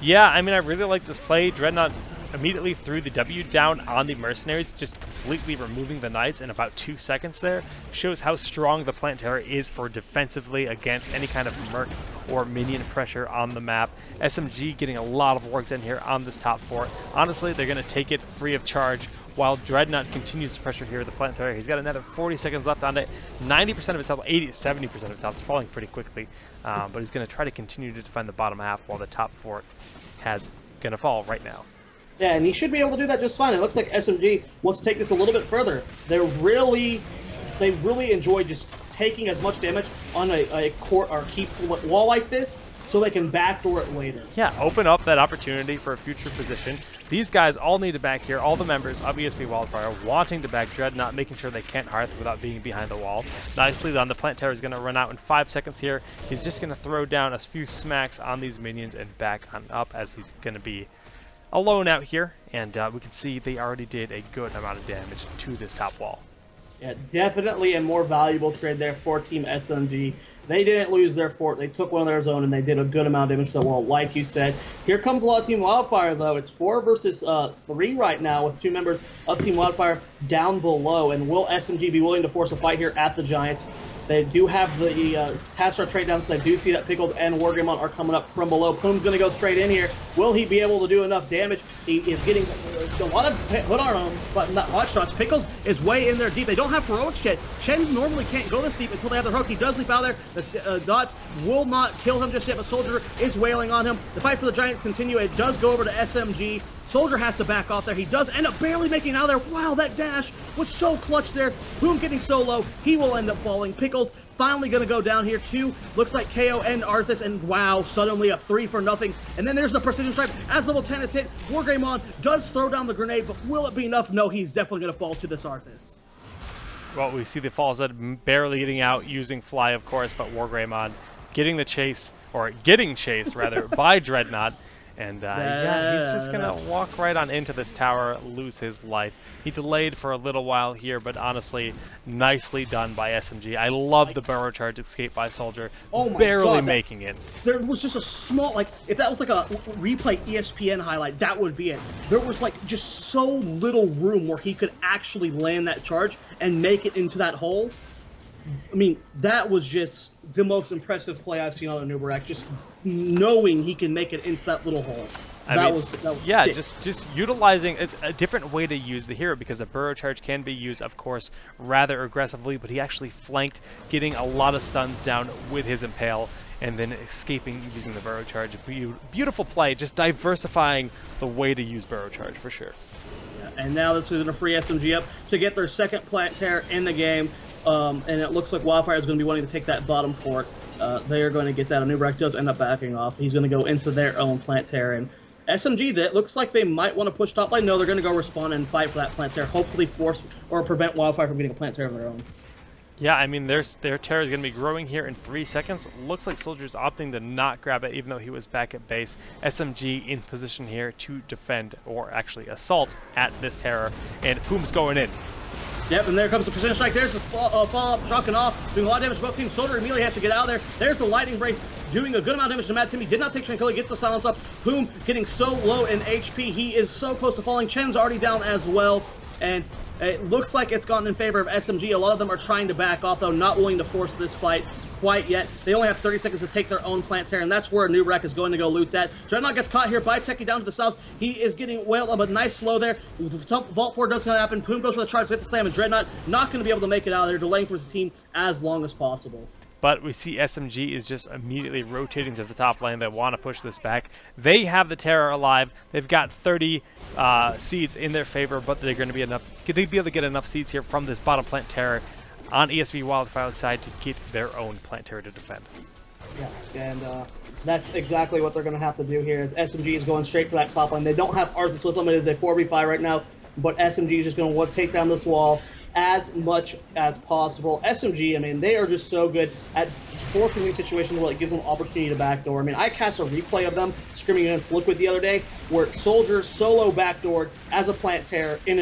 Yeah, I mean, I really like this play. Dreadnought immediately threw the W down on the mercenaries, just completely removing the Knights in about 2 seconds there. Shows how strong the plant terror is for defensively against any kind of Merc or minion pressure on the map. SMG getting a lot of work done here on this top fort. Honestly, they're going to take it free of charge while Dreadnought continues to pressure here with the plant terror. He's got another 40 seconds left on it. 90% of his health, 70% of his health. It's falling pretty quickly, but he's going to try to continue to defend the bottom half while the top fort has going to fall right now. Yeah, and he should be able to do that just fine. It looks like SMG wants to take this a little bit further. They really enjoy just taking as much damage on a court or keep wall like this, so they can backdoor it later. Yeah, open up that opportunity for a future position. These guys all need to back here. All the members of ESV Wildfire wanting to back Dreadnought, making sure they can't hearth without being behind the wall. Nicely done. The plant terror is going to run out in 5 seconds here. He's just going to throw down a few smacks on these minions and back on up as he's going to be alone out here. And we can see they already did a good amount of damage to this top wall. Yeah, definitely a more valuable trade there for Team SMG. They didn't lose their fort. They took one of their own, and they did a good amount of damage to the wall, like you said. Here comes a lot of Team Wildfire, though. It's 4 versus 3 right now, with 2 members of Team Wildfire down below. And will SMG be willing to force a fight here at the Giants? They do have the Taskar trade down, so they do see that Pickles and Wargamon are coming up from below. Plume's going to go straight in here. Will he be able to do enough damage? He is getting a lot of hit on him, but not hot shots. Pickles is way in there deep. They don't have heroics yet. Chen normally can't go this deep until they have the hook. He does leap out there. The dot will not kill him just yet, but Soldier is wailing on him. The fight for the Giants continue. It does go over to SMG. Soldier has to back off there. He does end up barely making it out of there. Wow, that dash was so clutch there. Boom getting so low, he will end up falling. Pickles finally going to go down here too. Looks like KO and Arthas, and wow, suddenly a 3-for-0. And then there's the precision strike. As level 10 is hit, Wargreymon does throw down the grenade, but will it be enough? No, he's definitely going to fall to this Arthas. Well, we see the Falls barely getting out using Fly, of course, but Wargreymon getting the chase, or getting chased, rather, by Dreadnought. And yeah, he's just going to walk right on into this tower, lose his life. He delayed for a little while here, but honestly, nicely done by SMG. I love the Burrow Charge escape by Soldier, barely making it. There was just a small, like, if that was like a replay ESPN highlight, that would be it. There was like just so little room where he could actually land that charge and make it into that hole. I mean, that was just the most impressive play I've seen on a Nubarak, just knowing he can make it into that little hole. That was yeah, sick. just utilizing, it's a different way to use the hero, because the Burrow Charge can be used, of course, rather aggressively, but he actually flanked, getting a lot of stuns down with his Impale, and then escaping using the Burrow Charge. Beautiful play, just diversifying the way to use Burrow Charge, for sure. Yeah, and now this is going to free SMG up to get their second plant tear in the game. And it looks like Wildfire is going to be wanting to take that bottom fort. They are going to get that. Nubarak does end up backing off. He's going to go into their own plant tear. And SMG, that looks like they might want to push top lane. No, they're going to go respawn and fight for that plant tear. Hopefully force or prevent Wildfire from getting a plant tear of their own. Yeah, I mean, their tear is going to be growing here in 3 seconds. Looks like Soldier's opting to not grab it, even though he was back at base. SMG in position here to defend, or actually assault, at this terror. And Poom's going in. Yep, and there comes the precision strike. There's the follow-up, shocking off, doing a lot of damage to both teams. Soldier immediately has to get out of there. There's the lightning break, doing a good amount of damage to Mad Timmy. Did not take Tranquility, gets the silence up. Poom getting so low in HP. He is so close to falling. Chen's already down as well. And it looks like it's gone in favor of SMG. A lot of them are trying to back off, though, not willing to force this fight quite yet. They only have 30 seconds to take their own plant tear, and that's where Nubarak is going to go loot that. Dreadnought gets caught here by Techie down to the south. He is getting wailed on, but nice slow there. Vault 4 does kind of happen. Poom goes for the charge, gets the slam, and Dreadnought not going to be able to make it out of there, delaying for his team as long as possible. But we see SMG is just immediately rotating to the top lane. They want to push this back. They have the Terror alive. They've got 30 seeds in their favor, but they're going to be enough. Could they be able to get enough seeds here from this bottom plant Terror on ESV Wildfire side to get their own plant Terror to defend? Yeah, and that's exactly what they're going to have to do here. Is SMG is going straight for that top lane. They don't have Arthas with them. It is a 4v5 right now, but SMG is just going to take down this wall as much as possible. SMG, I mean, they are just so good at forcing these situations where it gives them opportunity to backdoor. I mean, I cast a replay of them screaming against Liquid the other day, where Soldier solo backdoored as a plant tear, and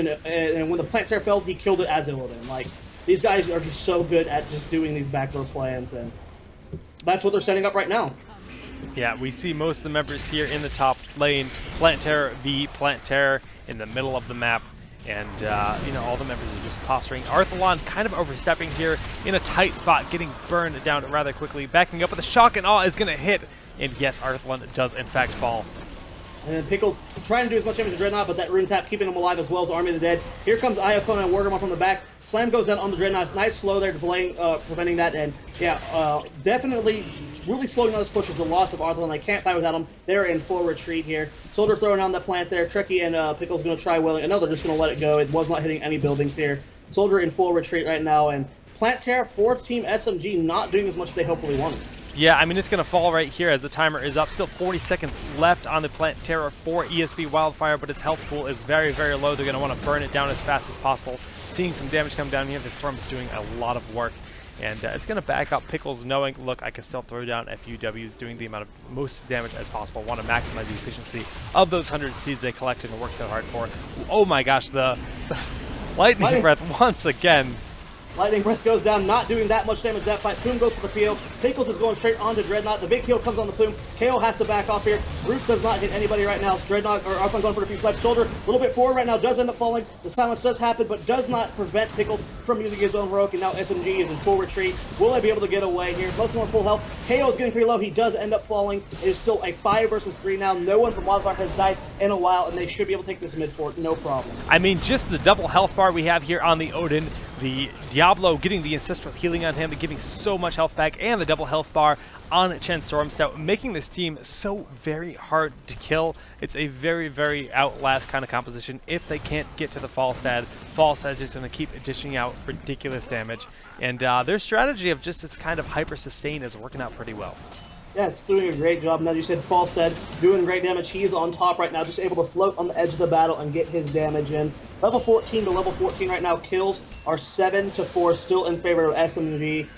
when the plant tear failed, he killed it as Illidan. Like, these guys are just so good at just doing these backdoor plans, and that's what they're setting up right now. Yeah, we see most of the members here in the top lane. Plant Terror v Plant Terror in the middle of the map. And, you know, all the members are just posturing. Arthalon kind of overstepping here in a tight spot, getting burned down rather quickly. Backing up with a shock and awe is going to hit. And yes, Arthalon does in fact fall. And then Pickles trying to do as much damage to Dreadnought, but that rune tap keeping him alive as well as Army of the Dead. Here comes Iacona and Wargreymon from the back. Slam goes down on the Dreadnought. Nice slow there, delaying, preventing that. And yeah, definitely really slowing down this push is the loss of Arthalon. They can't fight without him. They're in full retreat here. Soldier throwing down that plant there. Trekkie and Pickles going to try willing. No, they're just going to let it go. It was not hitting any buildings here. Soldier in full retreat right now. And Plant Terror for Team SMG not doing as much as they hopefully wanted. Yeah, I mean, it's going to fall right here as the timer is up. Still 40 seconds left on the Plant Terror for ESV Wildfire, but its health pool is very, very low. They're going to want to burn it down as fast as possible. Seeing some damage come down here. The Storm's doing a lot of work. And it's going to back up Pickles, knowing, look, I can still throw down a few Ws, doing the amount of most damage as possible. Want to maximize the efficiency of those 100 seeds they collected and worked so hard for. Oh my gosh, the Lightning Breath once again. Lightning Breath goes down, not doing that much damage that fight. Plume goes for the PO. Pickles is going straight onto Dreadnought. The big kill comes on the Plume. KO has to back off here. Root does not hit anybody right now. Dreadnought, or Arthur going for a few slaps. Soldier, a little bit forward right now, does end up falling. The silence does happen, but does not prevent Pickles from using his own heroic, and now SMG is in full retreat. Will they be able to get away here? Most more full health. KO is getting pretty low. He does end up falling. It is still a 5 versus 3 now. No one from Wildfire has died in a while, and they should be able to take this mid fort, no problem. I mean, just the double health bar we have here on the Odin, The Diablo getting the ancestral healing on him, giving so much health back, and the double health bar on Chen Stormstout, making this team so very hard to kill. It's a very, very outlast kind of composition. If they can't get to the Falstad is just going to keep dishing out ridiculous damage. And their strategy of just this kind of hyper sustain is working out pretty well. Yeah, it's doing a great job. And as you said, Falstad doing great damage. He's on top right now, just able to float on the edge of the battle and get his damage in. Level 14 to level 14 right now. Kills are 7-4, still in favor of SMG.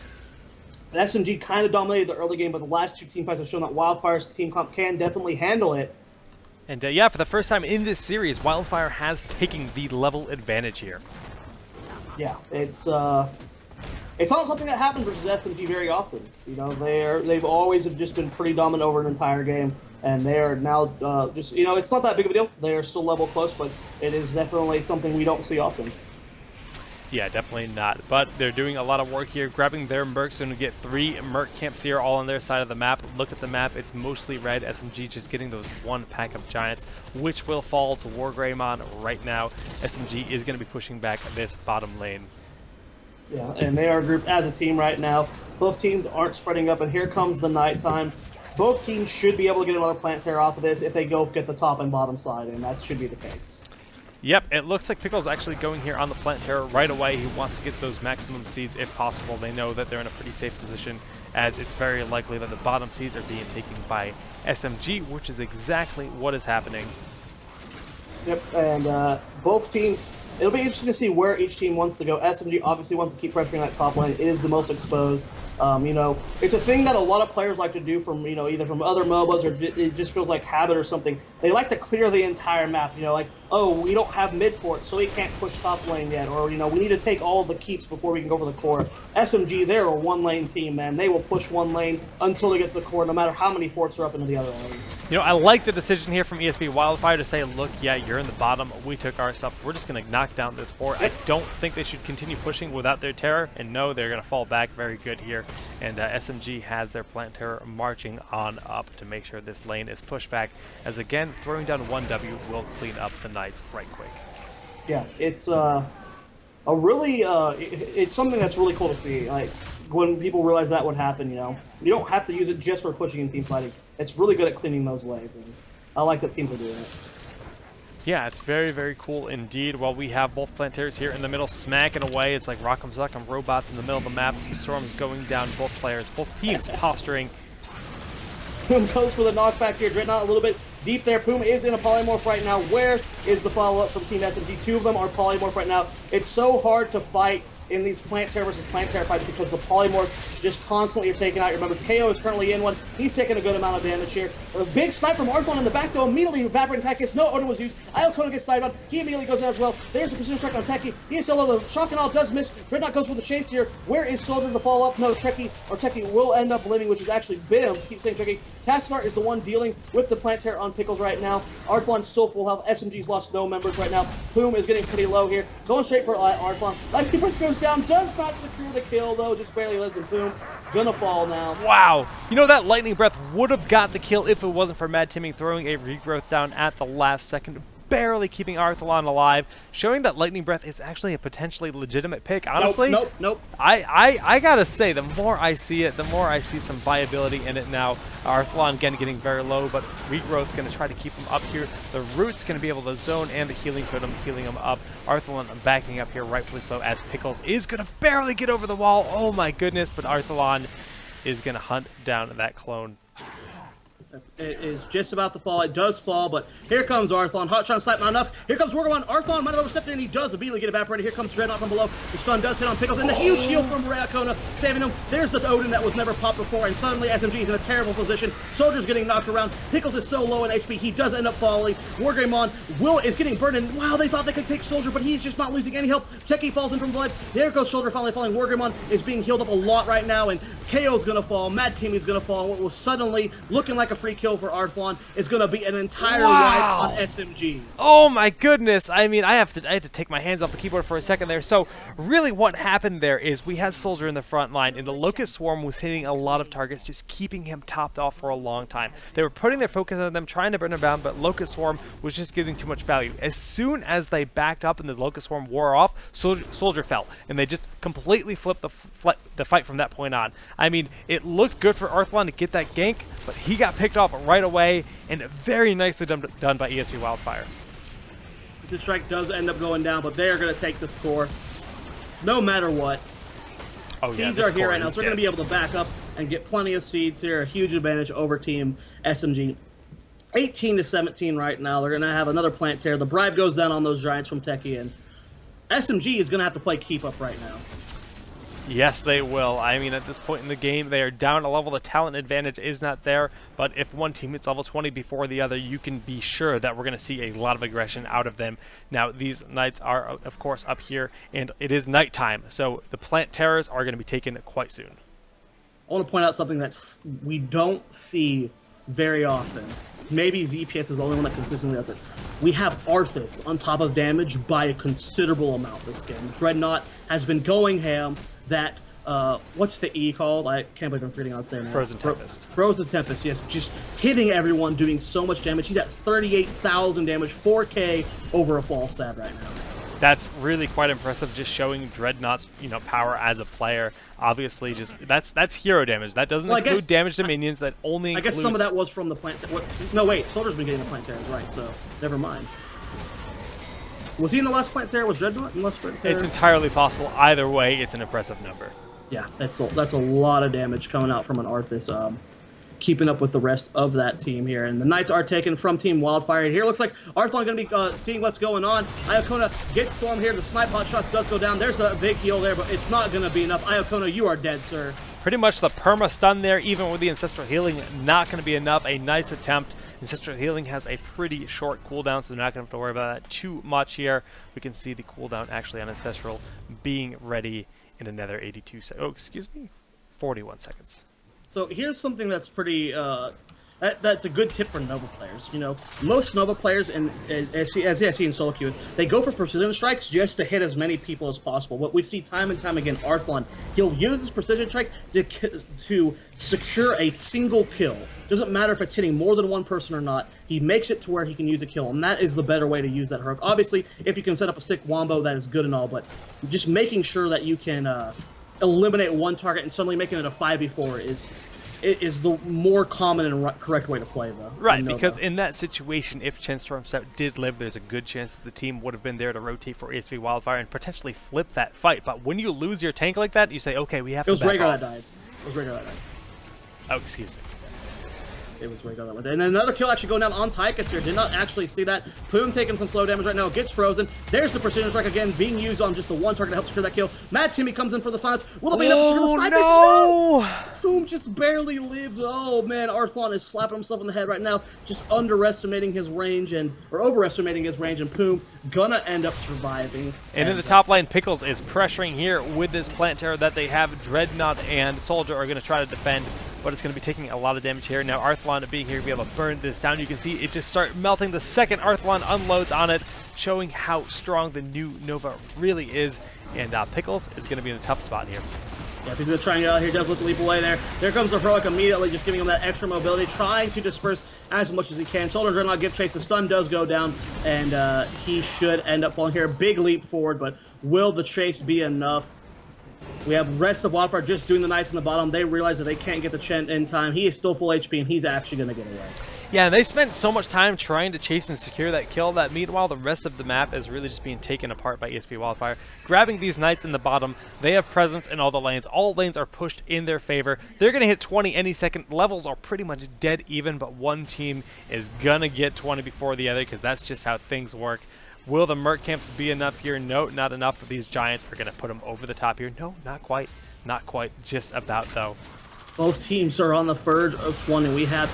And SMG kind of dominated the early game, but the last two team fights have shown that Wildfire's team comp can definitely handle it. And yeah, for the first time in this series, Wildfire has taken the level advantage here. Yeah, it's not something that happens versus SMG very often. You know, they've always have just been pretty dominant over an entire game, and they are now just, you know, it's not that big of a deal. They are still level close, but it is definitely something we don't see often. Yeah, definitely not. But they're doing a lot of work here, grabbing their mercs, and we get 3 merc camps here all on their side of the map. Look at the map, it's mostly red. SMG just getting those 1 pack of giants, which will fall to Wargreymon right now. SMG is going to be pushing back this bottom lane. Yeah, and they are grouped as a team right now. Both teams aren't spreading up, and here comes the nighttime. Both teams should be able to get another plant tear off of this if they go get the top and bottom side, and that should be the case. Yep, it looks like Pickle's actually going here on the plant terror right away. He wants to get those maximum seeds if possible. They know that they're in a pretty safe position, as it's very likely that the bottom seeds are being taken by SMG, which is exactly what is happening. Yep, and both teams, it'll be interesting to see where each team wants to go. SMG obviously wants to keep pressuring that top lane. It is the most exposed. You know, it's a thing that a lot of players like to do from, you know, either from other MOBAs or it just feels like habit or something. They like to clear the entire map, you know, like, oh, we don't have mid fort, so we can't push top lane yet, or, you know, we need to take all the keeps before we can go for the core. SMG, they're a one-lane team, man. They will push one lane until they get to the core, no matter how many forts are up into the other lanes. You know, I like the decision here from ESV Wildfire to say, look, yeah, you're in the bottom, we took our stuff, we're just going to knock down this fort. I don't think they should continue pushing without their terror, and no, they're going to fall back very good here. And SMG has their plant terror marching on up to make sure this lane is pushed back, as again, throwing down 1W will clean up the Knights right quick. Yeah, it's a really, it's something that's really cool to see. Like, when people realize that would happen, you know, you don't have to use it just for pushing and team fighting. It's really good at cleaning those waves, and I like that teams are doing it. Yeah, it's very, very cool indeed. While we have both Plantaires here in the middle smacking away, it's like Rock'em Sock'em robots in the middle of the map. Some storms going down both players, both teams posturing. Poom goes for the knockback here. Dreadnought a little bit deep there. Poom is in a polymorph right now. Where is the follow-up from Team SMG? 2 of them are polymorph right now. It's so hard to fight in these plant terror versus plant terror fights because the polymorphs just constantly are taking out your members. KO is currently in one. He's taking a good amount of damage here. A big snipe from Arthon in the back though. Immediately evaporating attack gets no Odin was used. Iokona gets sniped on. He immediately goes in as well. There's the precision strike on Teki. He is solo. The shock and all does miss. Dreadnought goes for the chase here. Where is Soldier to follow up? No, Teki will end up living, which is actually Bims. Keep saying Teki. Taskar is the one dealing with the plant terror on Pickles right now. Arthon still full health. SMG's lost no members right now. Poom is getting pretty low here. Going straight for Arthon. Life Keepers goes down. Does not secure the kill though. Just barely less than Poom. Gonna fall now. Wow. You know, that Lightning Breath would have got the kill if it wasn't for Mad Timming throwing a regrowth down at the last second, barely keeping Arthalon alive, showing that Lightning Breath is actually a potentially legitimate pick. Honestly, nope. I gotta say, the more I see it, the more I see some viability in it now. Arthalon again getting very low, but regrowth gonna try to keep him up here. The Root's gonna be able to zone, and the healing totem healing him up. Arthalon backing up here, rightfully so, as Pickles is gonna barely get over the wall. Oh my goodness, but Arthalon is gonna hunt down that clone. It is just about to fall. It does fall, but here comes Arthon. Hot shot snipe, not enough. Here comes Wargamon. Arthon might have overstepped in, and he does immediately get evaporated. Here comes Dreadnought from below. The stun does hit on Pickles, and the huge heal from Iokona, saving him. There's the Odin that was never popped before, and suddenly SMG is in a terrible position. Soldier's getting knocked around. Pickles is so low in HP, he does end up falling. Wargreymon is getting burned, and wow, they thought they could pick Soldier, but he's just not losing any health. Teki falls in from blood. There goes Soldier finally falling. Wargreymon is being healed up a lot right now, and KO's gonna fall. Mad Timmy's gonna fall. What was suddenly looking like a free kill for Arthlon is going to be an entire Wow. wipe on SMG. Oh my goodness! I mean, I had to take my hands off the keyboard for a second there. So really what happened there is we had Soldier in the front line, and the Locust Swarm was hitting a lot of targets, just keeping him topped off for a long time. They were putting their focus on them, trying to burn him down, but Locust Swarm was just giving too much value. As soon as they backed up and the Locust Swarm wore off, Soldier fell, and they just completely flipped the fight from that point on. I mean, it looked good for Arthlon to get that gank, but he got picked off right away, and very nicely done by ESV Wildfire. The strike does end up going down, but they are going to take this core no matter what. Oh, Seeds yeah, are here right now, is so they're going to be able to back up and get plenty of seeds here. A huge advantage over Team SMG. 18-17 right now. They're going to have another plant tear. The bribe goes down on those Giants from Techie, and SMG is going to have to play keep up right now. Yes, they will. I mean, at this point in the game, they are down a level. The talent advantage is not there, but if one team hits level 20 before the other, you can be sure that we're going to see a lot of aggression out of them. Now, these Knights are, of course, up here, and it is nighttime, so the plant terrors are going to be taken quite soon. I want to point out something that we don't see very often. Maybe ZPS is the only one that consistently does it. We have Arthas on top of damage by a considerable amount this game. Dreadnought has been going ham. That, what's the E called? I can't believe I'm forgetting how to say it now. Frozen Tempest. Frozen Tempest, yes. Just hitting everyone, doing so much damage. He's at 38,000 damage, 4K over a fall stab right now. That's really quite impressive, just showing Dreadnought's, power as a player. Obviously, just that's hero damage. That doesn't include damage to minions. That only includes... I guess some of that was from the plant... No, wait. Soldier's been getting the plant tears, right, so never mind. Was he in the last plant tear? Was Dreadnought in the last plant tear? It's entirely possible. Either way, it's an impressive number. Yeah, that's a lot of damage coming out from an Arthas, keeping up with the rest of that team here. And the Knights are taken from Team Wildfire. Here looks like Arthlon going to be seeing what's going on. Iacona gets Storm here. The snipe hot shots does go down. There's a big heal there, but it's not going to be enough. Iacona, you are dead, sir. Pretty much the perma stun there, even with the Ancestral Healing, not going to be enough. A nice attempt. Ancestral Healing has a pretty short cooldown, so they're not going to have to worry about that too much here. We can see the cooldown actually on Ancestral being ready in another 82 seconds. Oh, excuse me, 41 seconds. So here's something that's pretty, that's a good tip for Nova players. Most Nova players, as I see in solo queues, they go for precision strikes just to hit as many people as possible. What we see time and time again, Arthlon, he'll use his precision strike to secure a single kill. Doesn't matter if it's hitting more than one person or not, he makes it to where he can use a kill, and that is the better way to use that herc. Obviously, if you can set up a sick wombo, that is good and all, but just making sure that you can eliminate one target and suddenly making it a 5v4 is the more common and correct way to play, though. Right, because in that situation, if Chance Stormset did live, there's a good chance that the team would have been there to rotate for ESV Wildfire and potentially flip that fight. But when you lose your tank like that, you say, okay, we have to back off. Rhaegar that died. It was Rhaegar that died. Oh, excuse me. It was Rhaegar that went there. And another kill actually going down on Tychus here. Did not actually see that. Poom taking some slow damage right now. Gets frozen. There's the precision strike again being used on just the one target to help secure that kill. Mad Timmy comes in for the silence. Will it be enough to secure the sniper? No! Poom just barely lives. Oh man, Arthlon is slapping himself in the head right now, just underestimating his range or overestimating his range, and Poom gonna end up surviving. And in the top lane, Pickles is pressuring here with this plant terror that they have. Dreadnought and Soldier are going to try to defend, but it's going to be taking a lot of damage here. Now Arthlon being here to be able to burn this down. You can see it just start melting the second Arthlon unloads on it, showing how strong the new Nova really is. And Pickles is going to be in a tough spot here. Yeah, he's going to try and get out here. Does look to leap away there. There comes the Heroic immediately, just giving him that extra mobility, trying to disperse as much as he can. Soldier Dreadnought give chase. The stun does go down, and he should end up falling here. Big leap forward, but will the chase be enough? We have rest of Wildfire just doing the Knights in the bottom. They realize that they can't get the Chen in time. He is still full HP, and he's actually going to get away. Yeah, they spent so much time trying to chase and secure that kill that meanwhile the rest of the map is really just being taken apart by ESV Wildfire. Grabbing these Knights in the bottom, they have presence in all the lanes. All lanes are pushed in their favor. They're going to hit 20 any second. Levels are pretty much dead even, but one team is going to get 20 before the other because that's just how things work. Will the Merc camps be enough here? No, not enough. But these Giants are going to put them over the top here. No, not quite. Not quite. Just about, though. Both teams are on the verge of 20. We have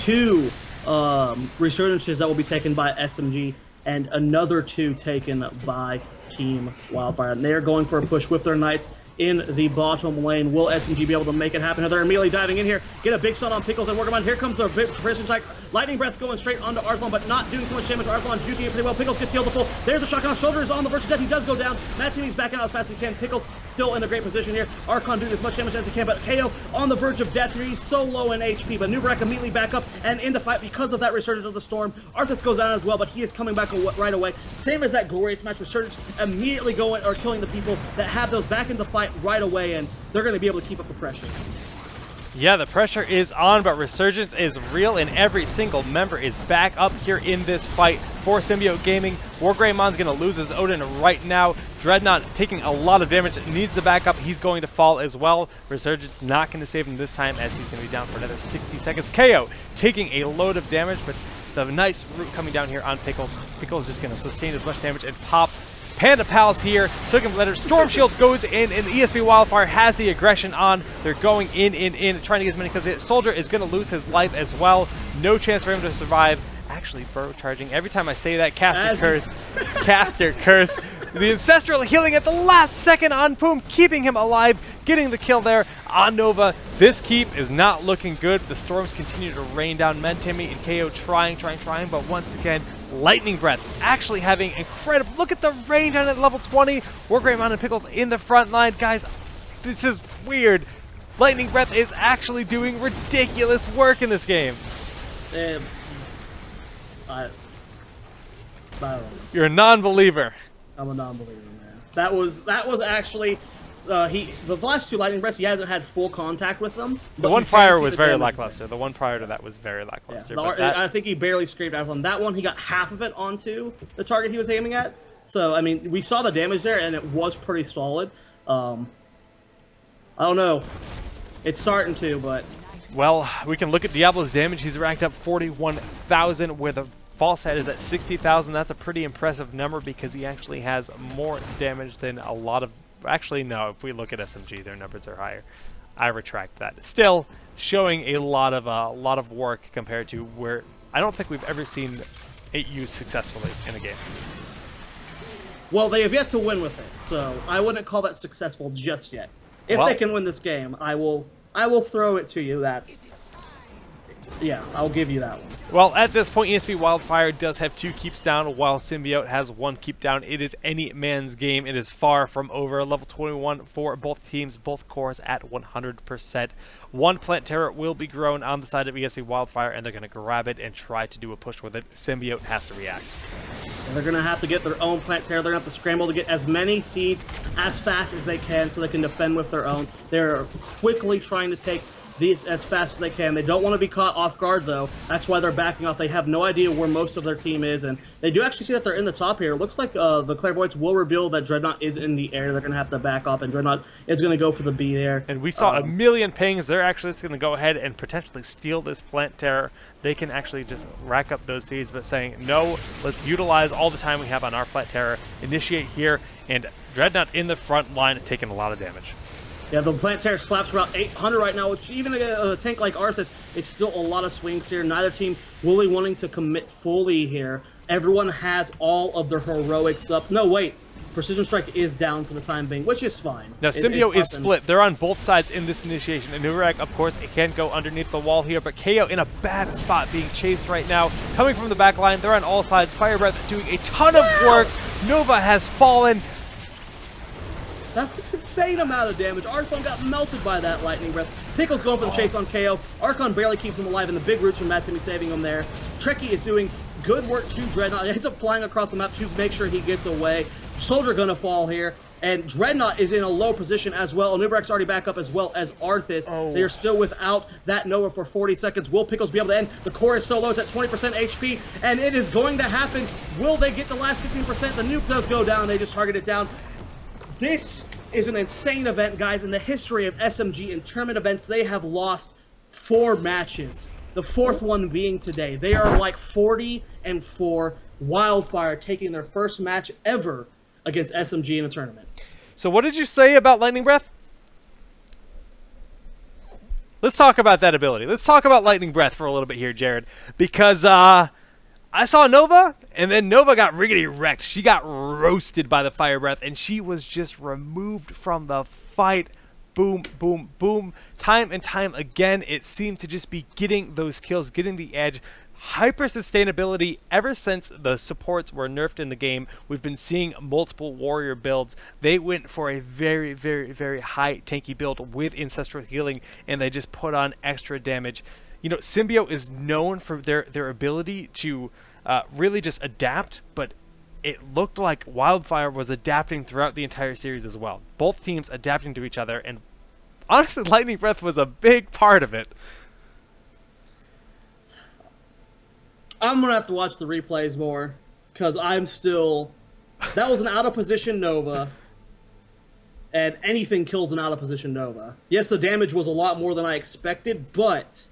two resurgences that will be taken by SMG and another two taken by Team Wildfire. And they are going for a push with their Knights in the bottom lane. Will SMG be able to make it happen? They're immediately diving in here. Get a big stun on Pickles and work him on. Here comes the precision strike. Lightning Breath's going straight onto Arthlon, but not doing too much damage. Arthlon juicing it pretty well. Pickles gets healed to full. There's the shotgun. Shoulder is on the verge of death. He does go down. Matt Timmy's back out as fast as he can. Pickles still in a great position here. Archon doing as much damage as he can, but KO on the verge of death here. He's so low in HP, but Nubarak immediately back up and in the fight because of that Resurgence of the Storm. Arthas goes down as well, but he is coming back right away. Same as that glorious match. Resurgence immediately going or killing the people that have those back in the fight right away, and they're going to be able to keep up the pressure. Yeah, the pressure is on, but Resurgence is real, and every single member is back up here in this fight for Symbiote Gaming. Wargreymond's going to lose his Odin right now. Dreadnought taking a lot of damage, needs the backup. He's going to fall as well. Resurgence not going to save him this time, as he's going to be down for another 60 seconds. KO taking a load of damage, but the nice root coming down here on Pickles. Pickles just going to sustain as much damage and pop. Panda Pals here, second letter. Storm Shield goes in, and the ESV Wildfire has the aggression on. They're going in, trying to get as many, because the soldier is going to lose his life as well. No chance for him to survive. Actually, burrow charging. Every time I say that, caster curse. Caster curse. The ancestral healing at the last second on Poom, keeping him alive, getting the kill there on Nova. This keep is not looking good. The storms continue to rain down. Mentimi and KO trying, but once again, Lightning Breath actually having incredible. Look at the range on at level 20. Wargreymond and Pickles in the front line. Guys, this is weird. Lightning Breath is actually doing ridiculous work in this game. I don't know. You're a non-believer. I'm a non-believer, man. That was actually the last two Lightning Breaths, he hasn't had full contact with them. The one prior was very lackluster. The one prior to that was very lackluster. Yeah, I think he barely scraped out on that one. He got half of it onto the target he was aiming at. So I mean, we saw the damage there, and it was pretty solid. I don't know. It's starting to, but well, we can look at Diablo's damage. He's racked up 41,000, where the false head is at 60,000. That's a pretty impressive number, because he actually has more damage than a lot of. Actually, no. If we look at SMG, their numbers are higher. I retract that. Still, showing a lot of work compared to where I don't think we've ever seen it used successfully in a game. Well, they have yet to win with it, so I wouldn't call that successful just yet. If they can win this game, I will throw it to you that. Yeah, I'll give you that one. Well, at this point, ESV Wildfire does have 2 keeps down, while Symbiote has 1 keep down. It is any man's game. It is far from over. Level 21 for both teams, both cores at 100%. 1 Plant Terror will be grown on the side of ESV Wildfire, and they're going to grab it and try to do a push with it. Symbiote has to react. And they're going to have to get their own Plant Terror. They're going to have to scramble to get as many seeds as fast as they can so they can defend with their own. They're quickly trying to take these as fast as they can. They don't want to be caught off guard, though. That's why they're backing off. They have no idea where most of their team is, and they do actually see that they're in the top here. It looks like the Clairvoyants will reveal that Dreadnought is in the air. They're going to have to back off, and Dreadnought is going to go for the B there. And we saw a million pings. They're actually just going to go ahead and potentially steal this Plant Terror. They can actually just rack up those seeds, but saying, no, let's utilize all the time we have on our Plant Terror, initiate here, and Dreadnought in the front line taking a lot of damage. Yeah, the Plant Terror slaps around 800 right now, which even a tank like Arthas, it's still a lot of swings here. Neither team really wanting to commit fully here. Everyone has all of their heroics up. No, wait. Precision Strike is down for the time being, which is fine. Now, Symbiote is split. They're on both sides in this initiation. And Nubarak, of course, it can go underneath the wall here, but KO in a bad spot being chased right now. Coming from the back line, they're on all sides. Fire Breath doing a ton of work. Nova has fallen. That was an insane amount of damage. Archon got melted by that Lightning Breath. Pickle's going for the chase on KO. Archon barely keeps him alive, and the big roots from Matsumi saving him there. Trekkie is doing good work to Dreadnought. He ends up flying across the map to make sure he gets away. Soldier gonna fall here. And Dreadnought is in a low position as well. Nubarak's already back up as well as Arthas. They are still without that Nova for 40 seconds. Will Pickles be able to end? The core is so low, it's at 20% HP, and it is going to happen. Will they get the last 15%? The nuke does go down. They just target it down. This is an insane event, guys. In the history of SMG in tournament events, they have lost 4 matches. The 4th one being today. They are like 40-4. Wildfire taking their first match ever against SMG in a tournament. So what did you say about Lightning Breath? Let's talk about that ability. Let's talk about Lightning Breath for a little bit here, Jared. Because I saw Nova, and then Nova got riggedy wrecked. She got roasted by the fire breath, and she was just removed from the fight. Boom, boom, boom. Time and time again, it seemed to just be getting those kills, getting the edge. Hyper sustainability ever since the supports were nerfed in the game. We've been seeing multiple warrior builds. They went for a very, very, very high tanky build with ancestral healing, and they just put on extra damage. You know, Symbiote is known for their ability to really just adapt, but it looked like Wildfire was adapting throughout the entire series as well. Both teams adapting to each other, and honestly, Lightning Breath was a big part of it. I'm going to have to watch the replays more, because I'm still... That was an out-of-position Nova, and anything kills an out-of-position Nova. Yes, the damage was a lot more than I expected, but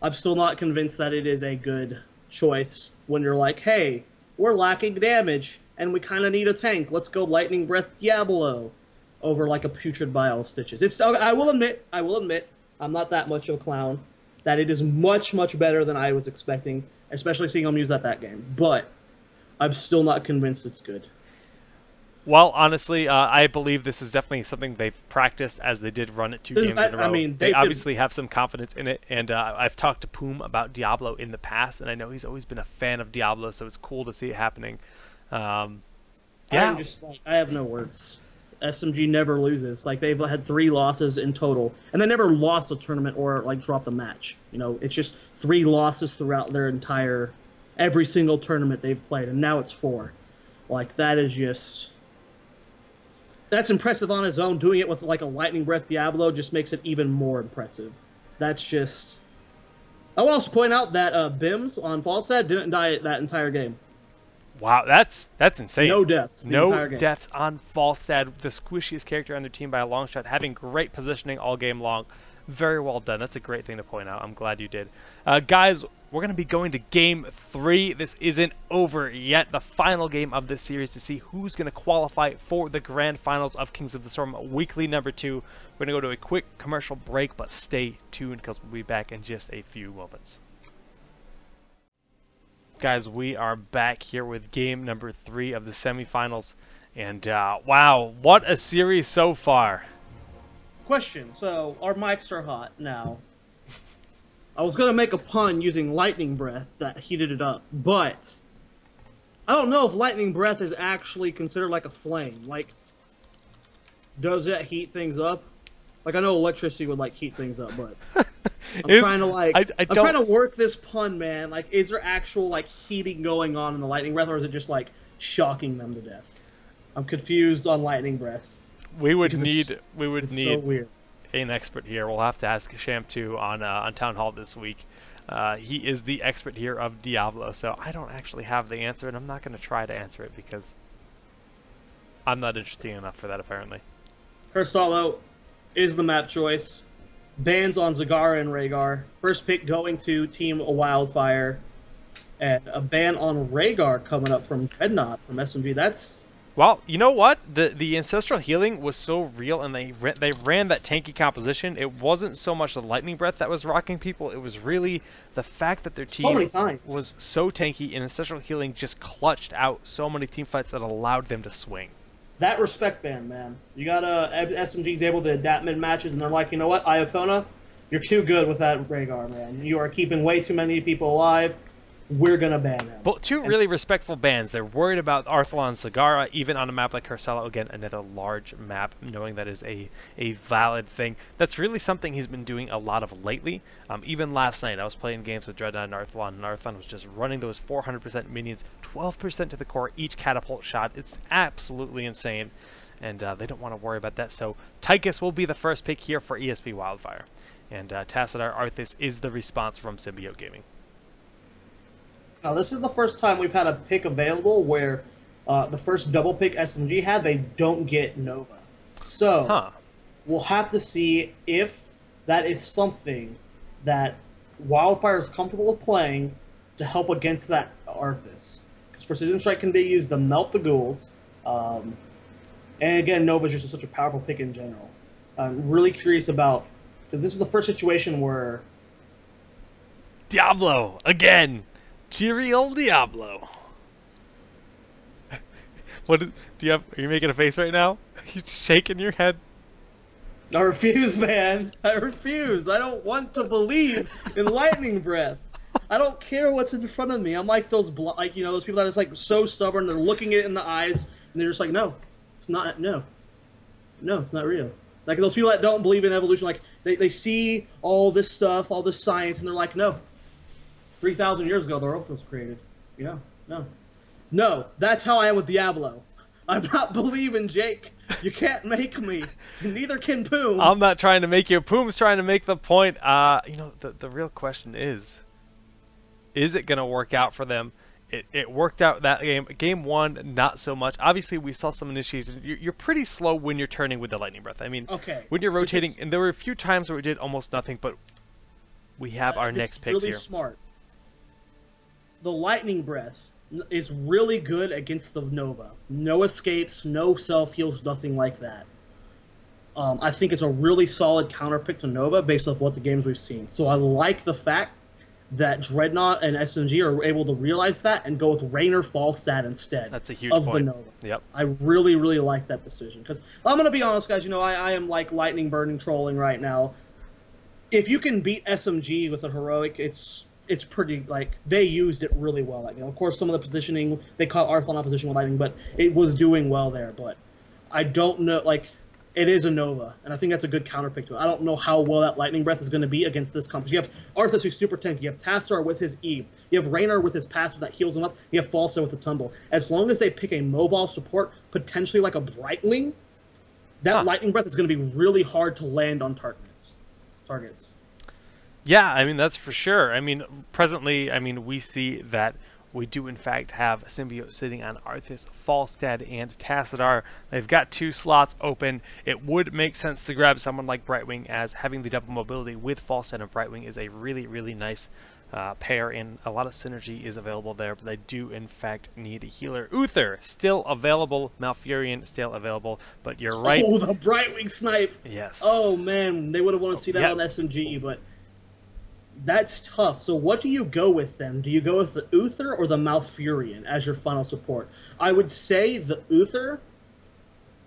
I'm still not convinced that it is a good choice when you're like, hey, we're lacking damage, and we kind of need a tank. Let's go Lightning Breath Diablo over like a Putrid Bile Stitches. It's, I will admit, I'm not that much of a clown, that it is much, much better than I was expecting, especially seeing them use that game. But I'm still not convinced it's good. Well, honestly, I believe this is definitely something they've practiced as they did run it two games in a row. I mean, they obviously have some confidence in it, and I've talked to Poom about Diablo in the past, and I know he's always been a fan of Diablo, so it's cool to see it happening. Yeah, I have no words. SMG never loses. Like, they've had 3 losses in total, and they never lost a tournament or like dropped a match. You know, it's just 3 losses throughout their entire every single tournament they've played, and now it's 4. Like, that is just... That's impressive on its own. Doing it with like a Lightning Breath Diablo just makes it even more impressive. That's just... I will also point out that Bims on Falstad didn't die that entire game. Wow, that's insane. No deaths. No deaths on Falstad, the squishiest character on their team by a long shot, having great positioning all game long. Very well done. That's a great thing to point out. I'm glad you did. Guys, we're going to be going to Game 3. This isn't over yet. The final game of this series to see who's going to qualify for the Grand Finals of Kings of the Storm Weekly number 2. We're going to go to a quick commercial break, but stay tuned because we'll be back in just a few moments. Guys, we are back here with game number 3 of the semifinals. And wow, what a series so far. Question, so our mics are hot now. I was going to make a pun using Lightning Breath that heated it up, but I don't know if Lightning Breath is actually considered like a flame. Like, does that heat things up? Like, I know electricity would like heat things up, but I'm trying to like I'm trying to work this pun, man. Like, is there actual like heating going on in the Lightning Breath, or is it just like shocking them to death? I'm confused on Lightning Breath. We would need so weird. An expert here. We'll have to ask Sham2 on Town Hall this week. He is the expert here of Diablo, so I don't actually have the answer, and I'm not going to try to answer it because I'm not interesting enough for that, apparently. Cursalo is the map choice. Bans on Zagara and Rhaegar. First pick going to Team Wildfire. And a ban on Rhaegar coming up from Dreadnought from SMG. That's... Well, you know what? The ancestral healing was so real, and they ran that tanky composition. It wasn't so much the Lightning Breath that was rocking people. It was really the fact that their team was so tanky, and ancestral healing just clutched out so many team fights that allowed them to swing. That respect band, man. You got SMG's able to adapt mid matches, and they're like, you know what, Iacona, you're too good with that Rhaegar, man. You are keeping way too many people alive. We're going to ban them. But 2 really respectful bans. They're worried about Arthalon Zagara, even on a map like Cursalo. Again, another large map, knowing that is a valid thing. That's really something he's been doing a lot of lately. Even last night, I was playing games with Dreadnought and Arthalon was just running those 400% minions, 12% to the core, each catapult shot. It's absolutely insane, and they don't want to worry about that. So Tychus will be the first pick here for ESV Wildfire. And Tassadar Arthas is the response from Symbiote Gaming. Now, this is the first time we've had a pick available where the first double pick SMG had, they don't get Nova. So, we'll have to see if that is something that Wildfire is comfortable with playing to help against that Arthas. Because Precision Strike can be used to melt the ghouls. And again, Nova is just such a powerful pick in general. I'm really curious about... Because this is the first situation where... Diablo, again! Cheery old Diablo. Do you have? Are you making a face right now? You shaking your head? I refuse, man. I refuse. I don't want to believe in lightning breath. I don't care what's in front of me. I'm like those, those people that are just like so stubborn. They're looking it in the eyes and they're just like, no, it's not. No, it's not real. Like those people that don't believe in evolution, like they see all this stuff, all this science, and they're like, no. 3,000 years ago, the Earth was created. No. That's how I am with Diablo. I'm not believing Jake. You can't make me. And neither can Poom. I'm not trying to make you. Poom's trying to make the point. The real question is it going to work out for them? It worked out that game. Game 1, not so much. Obviously, we saw some initiations. You're pretty slow when you're turning with the lightning breath. I mean, okay, when you're rotating, and there were a few times where we did almost nothing, but we have our next picks really here. Smart. The lightning breath is really good against the Nova. No escapes, no self-heals, nothing like that. I think it's a really solid counter pick to Nova based off what the games we've seen. So I like the fact that Dreadnought and SMG are able to realize that and go with Raynor Falstad instead. That's a huge of point. The Nova. Yep. I really, really like that decision. Because I'm going to be honest, guys, I am like lightning burning trolling right now. If you can beat SMG with a heroic, it's pretty, like, they used it really well. Like, of course, some of the positioning, they caught Arthur in opposition with lightning, but it was doing well there. But I don't know, like, it is a Nova, and I think that's a good counter pick to it. I don't know how well that lightning breath is going to be against this comp. You have Arthas who's super tanky. You have Tassar with his E. You have Raynor with his passive that heals him up. You have Falsa with the tumble. As long as they pick a mobile support, potentially like a Brightwing, that lightning breath is going to be really hard to land on targets. Yeah, I mean, that's for sure. I mean, presently, we see that we do, in fact, have Symbiote sitting on Arthas, Falstad, and Tassadar. They've got 2 slots open. It would make sense to grab someone like Brightwing, as having the double mobility with Falstad and Brightwing is a really, really nice pair, and a lot of synergy is available there, but they do, in fact, need a healer. Uther, still available. Malfurion, still available, but you're right. Oh, the Brightwing snipe! Yes. Oh, man, they would have wanted to see that on SMG, but that's tough. So what do you go with then? Do you go with the Uther or the Malfurion as your final support? I would say the Uther.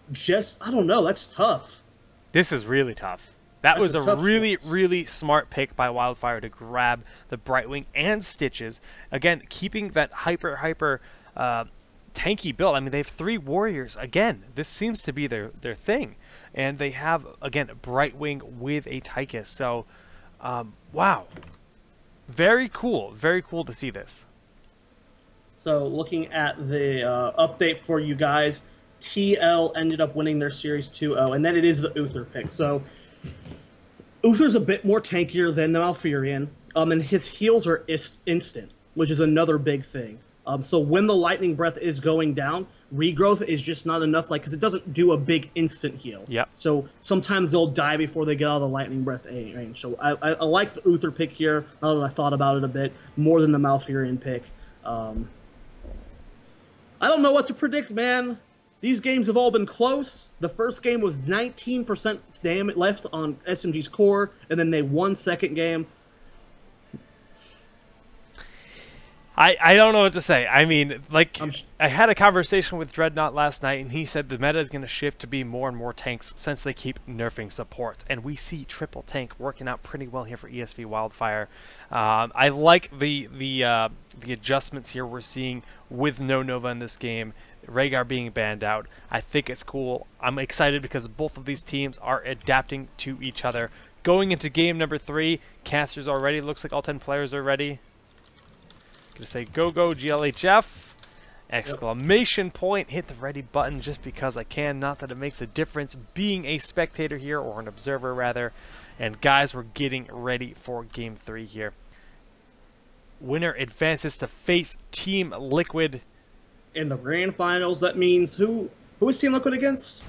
I don't know. That's tough. This is really tough. That was a really, really smart pick by Wildfire to grab the Brightwing and Stitches. Again, keeping that hyper tanky build. I mean, they have 3 warriors. Again, this seems to be their thing. And they have, again, Brightwing with a Tychus. So, wow. Very cool. Very cool to see this. So, looking at the update for you guys, TL ended up winning their Series 2-0, and then it is the Uther pick. So, Uther's a bit more tankier than the Malfurion, and his heals are instant, which is another big thing. So when the Lightning Breath is going down, regrowth is just not enough, because it doesn't do a big instant heal. Yep. So sometimes they'll die before they get out of the Lightning Breath range. So I like the Uther pick here, now that I thought about it a bit, more than the Malfurion pick. I don't know what to predict, man. These games have all been close. The first game was 19% damage left on SMG's core, and then they won second game. I don't know what to say. I mean, like, I had a conversation with Dreadnought last night, and he said the meta is going to shift to be more and more tanks since they keep nerfing support. And we see triple tank working out pretty well here for ESV Wildfire. I like the adjustments here we're seeing with no Nova in this game. Rhaegar being banned out. I think it's cool. I'm excited because both of these teams are adapting to each other. Going into game number 3, casters are ready. Looks like all 10 players are ready. Gonna say go GLHF! Exclamation point! Hit the ready button just because I can. Not that it makes a difference being a spectator here, or an observer rather. And guys, we're getting ready for game 3 here. Winner advances to face Team Liquid in the grand finals. That means who is Team Liquid against?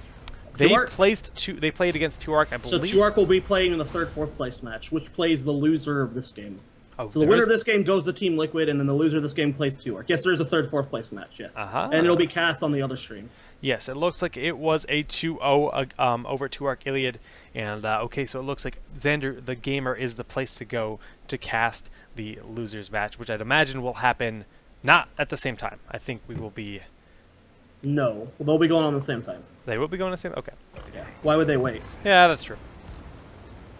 They played against Tuark, I believe. So Tuark will be playing in the 3rd, 4th place match, which plays the loser of this game. Oh, so the winner of this game goes to Team Liquid, and then the loser of this game plays Tuark. Yes, there is a 3rd, 4th place match, yes. And it'll be cast on the other stream. Yes, it looks like it was a 2-0 over 2-Arc Iliad. And, okay, so it looks like Xander the Gamer is the place to go to cast the losers match, which I'd imagine will happen not at the same time. I think we will be... No, they'll be going on the same time. They will be going the same? Okay. Yeah. Why would they wait? Yeah, that's true.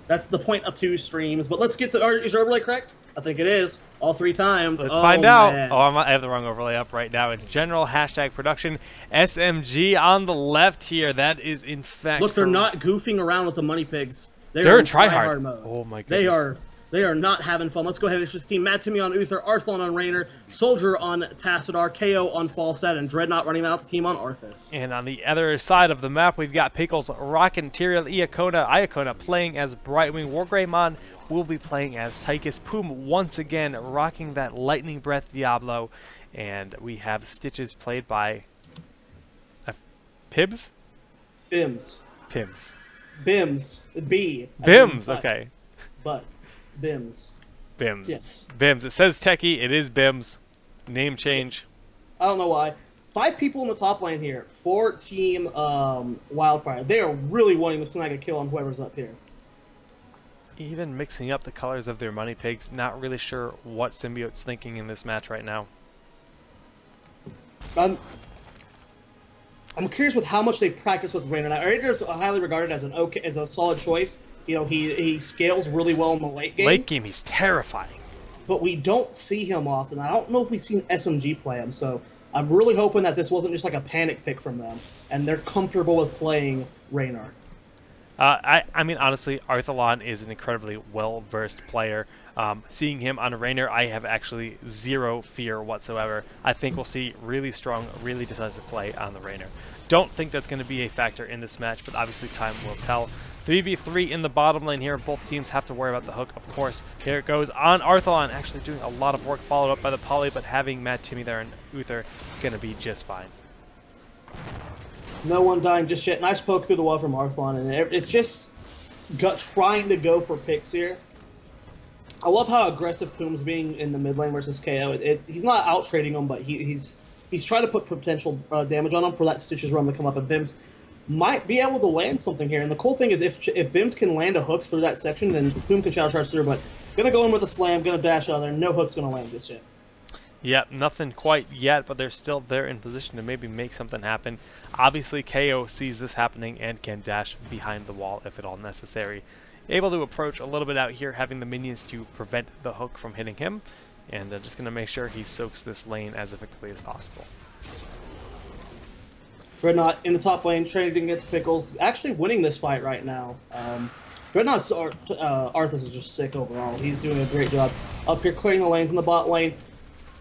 That's the point of 2 streams. But let's get to... Is your overlay correct? I think it is. All 3 times. Let's find out. Man. Oh, I have the wrong overlay up right now. In general, hashtag production, SMG on the left here. That is, in fact... Look, they're not goofing around with the money pigs. They're in tryhard mode. Oh, my goodness. They are not having fun. Let's go ahead and introduce the team. Mad Timmy on Uther, Arthlon on Raynor, Soldier on Tassadar, KO on Falstad, and Dreadnought running out the team on Arthas. And on the other side of the map, we've got Pickles, rocking Tyrael, Iacona playing as Brightwing, Wargreymon will be playing as Tychus, Poom once again rocking that Lightning Breath Diablo, and we have Stitches played by Pibs? Bims. Pims. Bims. B. Bims, okay. But. Bims. Bims. Yes. Bims. It says Techie. It is Bims. Name change. I don't know why. 5 people in the top lane here for Team Wildfire. They are really wanting to snag a kill on whoever's up here. Even mixing up the colors of their money pigs. Not really sure what Symbiote's thinking in this match right now. I'm curious with how much they practice with Raynor. Now, Raynor is highly regarded as a solid choice. You know, he scales really well in the late game. Late game, he's terrifying. But we don't see him often. I don't know if we've seen SMG play him, so I'm really hoping that this wasn't just like a panic pick from them, and they're comfortable with playing Raynor. I mean, honestly, Arthalon is an incredibly well-versed player. Seeing him on Raynor, I have actually zero fear whatsoever. I think we'll see really strong, really decisive play on the Raynor. Don't think that's going to be a factor in this match, but obviously time will tell. 3v3 in the bottom lane here. Both teams have to worry about the hook, of course. Here it goes on Arthalon, actually doing a lot of work, followed up by the poly, but having Mad Timmy there and Uther going to be just fine. No one dying just yet. Nice poke through the wall from Arthalon, and it's just trying to go for picks here. I love how aggressive Poom's being in the mid lane versus KO. He's not out trading him, but he's trying to put potential damage on him for that Stitches run to come up, and Bims might be able to land something here. And the cool thing is if Bims can land a hook through that section, then Poom can shadow charge through, but gonna go in with a slam, gonna dash out there, no hook's gonna land just yet. Yep, nothing quite yet, but they're still there in position to maybe make something happen. Obviously, KO sees this happening and can dash behind the wall if at all necessary. Able to approach a little bit out here, having the minions to prevent the hook from hitting him, and just going to make sure he soaks this lane as effectively as possible. Dreadnought in the top lane, trading against Pickles, actually winning this fight right now. Dreadnought's Arthas is just sick overall. He's doing a great job up here clearing the lanes in the bot lane.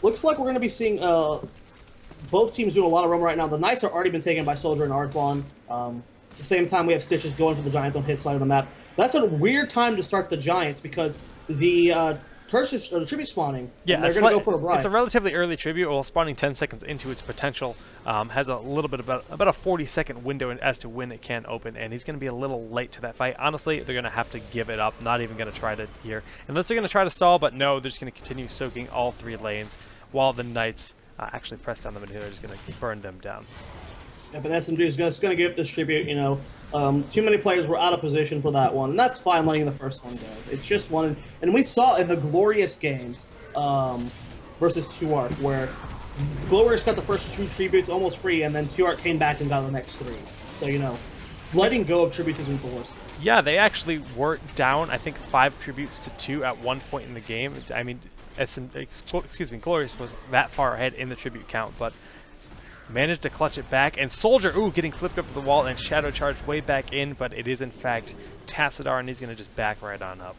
Looks like we're going to be seeing both teams doing a lot of roam right now. The Knights are already been taken by Soldier and Arthalon. At the same time, we have Stitches going for the Giants on his side of the map. That's a weird time to start the Giants because the tribute spawning. Yeah, they're going to go for a bribe. It's a relatively early tribute, while spawning 10 seconds into its potential. Has a little bit about a 40-second window as to when it can open, and he's going to be a little late to that fight. Honestly, they're going to have to give it up. Not even going to try to here, unless they're going to try to stall. But no, they're just going to continue soaking all 3 lanes, while the Knights actually press down the middle. They're just going to burn them down. Yeah, but SMG is going to give this tribute. You know, too many players were out of position for that one, and that's fine letting the first one go. It's just one, and we saw in the Glorious games versus 2-Arc, where Glorious got the first 2 tributes almost free, and then 2-Arc came back and got the next 3. So, you know, letting go of tributes isn't the worst thing. Yeah, they actually were down, I think, 5 tributes to 2 at one point in the game. I mean, Glorious was that far ahead in the tribute count, but managed to clutch it back. And Soldier, getting flipped up to the wall and shadow charged way back in, but it is in fact Tassadar, and he's going to just back right on up.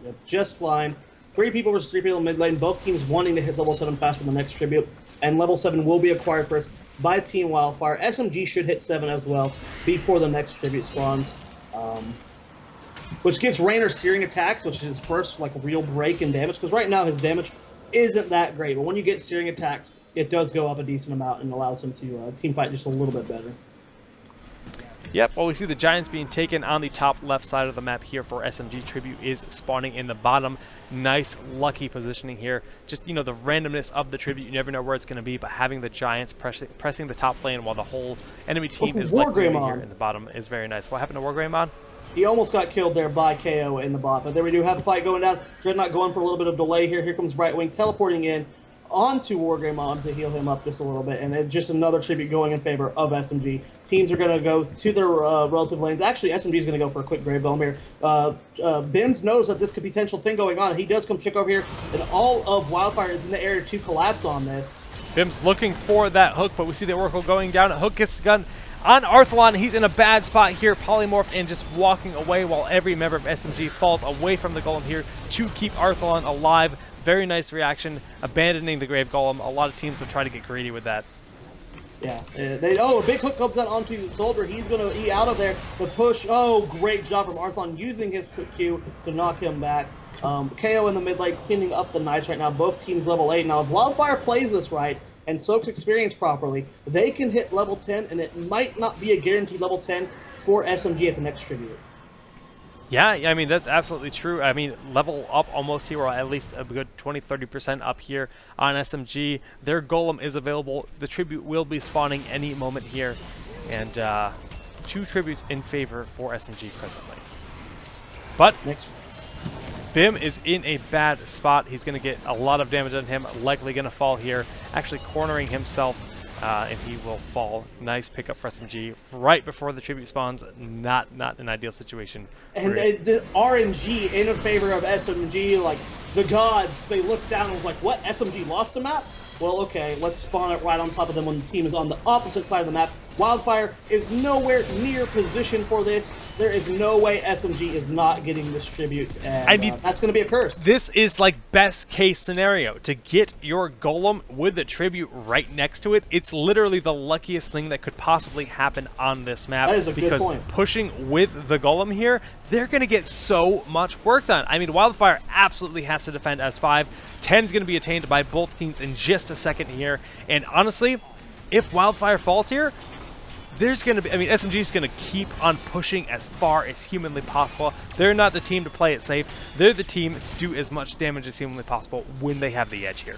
Yep, just fine. 3 people versus 3 people in mid lane. Both teams wanting to hit level 7 fast for the next tribute, and level 7 will be acquired first by Team Wildfire. SMG should hit 7 as well before the next tribute spawns, which gives Raynor Searing Attacks, which is his first like real break in damage, because right now his damage isn't that great, but when you get Searing Attacks, it does go up a decent amount and allows him to team fight just a little bit better. Yep, well, we see the Giants being taken on the top left side of the map here for SMG. Tribute is spawning in the bottom. Nice, lucky positioning here. Just, you know, the randomness of the Tribute. You never know where it's going to be, but having the Giants pressing the top lane while the whole enemy team is likely to be here in the bottom is very nice. What happened to Wargreymon? He almost got killed there by KO in the bot, but there we do have a fight going down. Dreadnought going for a little bit of delay here. Here comes Right Wing teleporting in onto Wargreymon to heal him up just a little bit, and then just another Tribute going in favor of SMG. Teams are going to go to their relative lanes. Actually, SMG is going to go for a quick Grave Golem here. Bims knows that this could be a potential thing going on, and he does come check over here, and all of Wildfire is in the area to collapse on this. Bims looking for that hook, but we see the Oracle going down. Hook gets the gun on Arthalon. He's in a bad spot here, polymorphed and just walking away while every member of SMG falls away from the Golem here to keep Arthalon alive. Very nice reaction, abandoning the Grave Golem. A lot of teams would try to get greedy with that. Yeah, a big hook comes out onto the Soldier. He's going to eat out of there. The push, great job from Arthalon using his quick Q to knock him back. KO in the mid lane cleaning up the Knights right now. Both teams level 8. Now, if Wildfire plays this right and soaks experience properly, they can hit level 10, and it might not be a guaranteed level 10 for SMG at the next Tribute. Yeah, I mean, that's absolutely true. I mean, level up almost here, or at least a good 20-30% up here on SMG. Their Golem is available. The Tribute will be spawning any moment here. And 2 Tributes in favor for SMG presently. But next, Bim is in a bad spot. He's going to get a lot of damage on him, likely going to fall here, actually cornering himself. And he will fall. Nice pickup for SMG right before the Tribute spawns. Not an ideal situation. And the RNG in favor of SMG, like the gods, they look down and was like, what, SMG lost the map? Well, okay, let's spawn it right on top of them when the team is on the opposite side of the map. Wildfire is nowhere near position for this. There is no way SMG is not getting this Tribute, and that's going to be a curse. This is like best case scenario. To get your Golem with the Tribute right next to it, it's literally the luckiest thing that could possibly happen on this map. That is a good point. Because pushing with the Golem here, they're going to get so much work done. I mean, Wildfire absolutely has to defend S5. 10's going to be attained by both teams in just a second here. And honestly, if Wildfire falls here, there's going to be, I mean, SMG's going to keep on pushing as far as humanly possible. They're not the team to play it safe. They're the team to do as much damage as humanly possible when they have the edge here.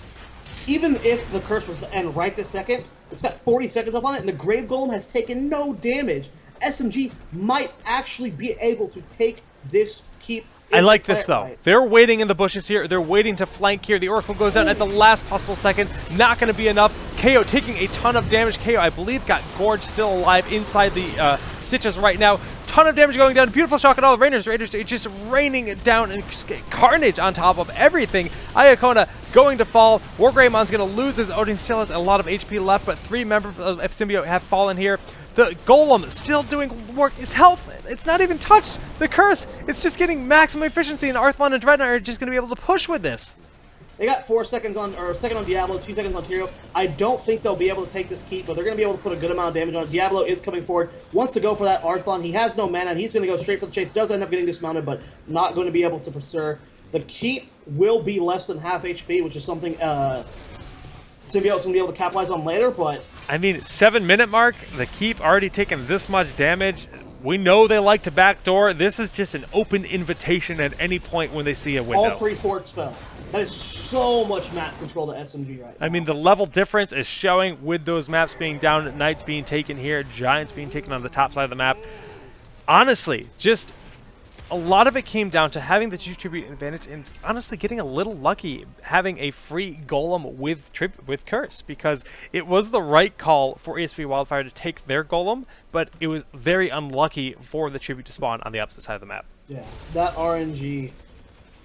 Even if the curse was to end right this second, it's got 40 seconds up on it, and the Grave Golem has taken no damage. SMG might actually be able to take this keep. I like this, though. Right. They're waiting in the bushes here. They're waiting to flank here. The Oracle goes down at the last possible second. Not going to be enough. KO taking a ton of damage. KO, I believe, got Gorge still alive inside the stitches right now. Ton of damage going down. Beautiful shock at all the Raiders. Raiders just raining down and carnage on top of everything. Iacona going to fall. Wargreymon's going to lose his Odin. Still has a lot of HP left, but 3 members of Symbiote have fallen here. The Golem still doing work. His health, it's not even touched. The curse, it's just getting maximum efficiency, and Arthalon and Dreadnought are just going to be able to push with this. They got 4 seconds on, or second on Diablo, 2 seconds on Tyrio. I don't think they'll be able to take this keep, but they're going to be able to put a good amount of damage on it. Diablo is coming forward, wants to go for that Arthalon. He has no mana, and he's going to go straight for the chase. Does end up getting dismounted, but not going to be able to pursue. The keep will be less than half HP, which is something Symbiote's going to be able to capitalize on later, but... I mean, 7-minute mark, the keep already taken this much damage. We know they like to backdoor. This is just an open invitation at any point when they see a window. All 3 forts fell. That is so much map control to SMG right now. I mean, the level difference is showing with those maps being down, Knights being taken here, Giants being taken on the top side of the map. Honestly, just a lot of it came down to having the Tribute advantage and honestly getting a little lucky having a free Golem with Curse, because it was the right call for ESV Wildfire to take their Golem, but it was very unlucky for the Tribute to spawn on the opposite side of the map. Yeah, that RNG,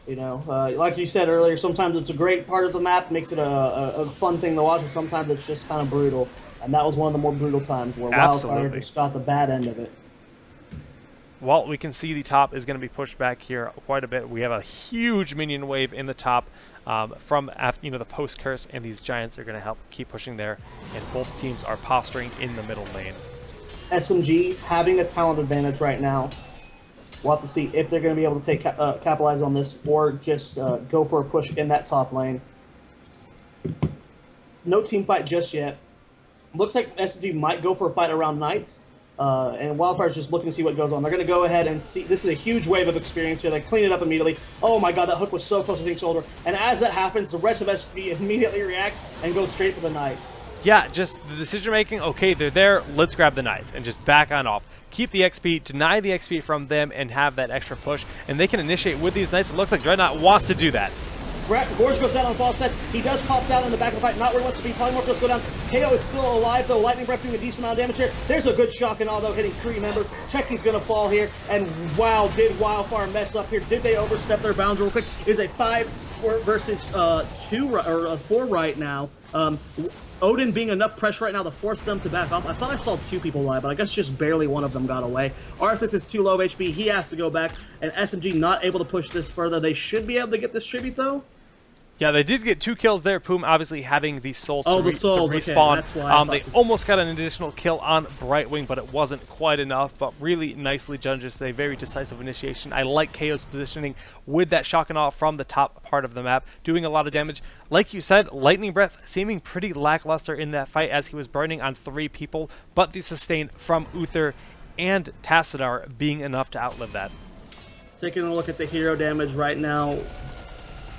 you know, like you said earlier, sometimes it's a great part of the map, makes it a fun thing to watch, and sometimes it's just kind of brutal. And that was one of the more brutal times where Wildfire just got the bad end of it. Well, we can see the top is going to be pushed back here quite a bit. We have a huge minion wave in the top from after, the post curse, and these Giants are going to help keep pushing there. And both teams are posturing in the middle lane. SMG having a talent advantage right now. We'll have to see if they're going to be able to take capitalize on this, or just go for a push in that top lane. No team fight just yet. Looks like SMG might go for a fight around Knights. And Wildfire's just looking to see what goes on. They're going to go ahead and see. This is a huge wave of experience here. They clean it up immediately. Oh my god, that hook was so close to being shoulder. And as that happens, the rest of SB immediately reacts and goes straight for the Knights. Yeah, just the decision making. Okay, they're there. Let's grab the Knights and just back on off. Keep the XP, deny the XP from them, and have that extra push. And they can initiate with these Knights. It looks like Dreadnought wants to do that. Gorge goes down on false set. He does pop down in the back of the fight. Not where he wants to be. Polymorph does go down. KO is still alive, though. Lightning Breath doing a decent amount of damage here. There's a good shock and all, though, hitting 3 members. Cheki's going to fall here. And wow, did Wildfire mess up here? Did they overstep their bounds real quick? Is a 5 versus 2 or 4 right now. Odin being enough pressure right now to force them to back off. I thought I saw 2 people alive, but I guess just barely one of them got away. Arthas is too low HP. He has to go back. And SMG not able to push this further. They should be able to get this tribute, though. Yeah, they did get 2 kills there. Poom obviously having the souls, to Okay, respawn. that's why They almost got an additional kill on Brightwing, but it wasn't quite enough. But really nicely done, just a very decisive initiation. I like KO's positioning with that shock and awe from the top part of the map, doing a lot of damage. Like you said, Lightning Breath seeming pretty lackluster in that fight as he was burning on 3 people, but the sustain from Uther and Tassadar being enough to outlive that. Taking a look at the hero damage right now.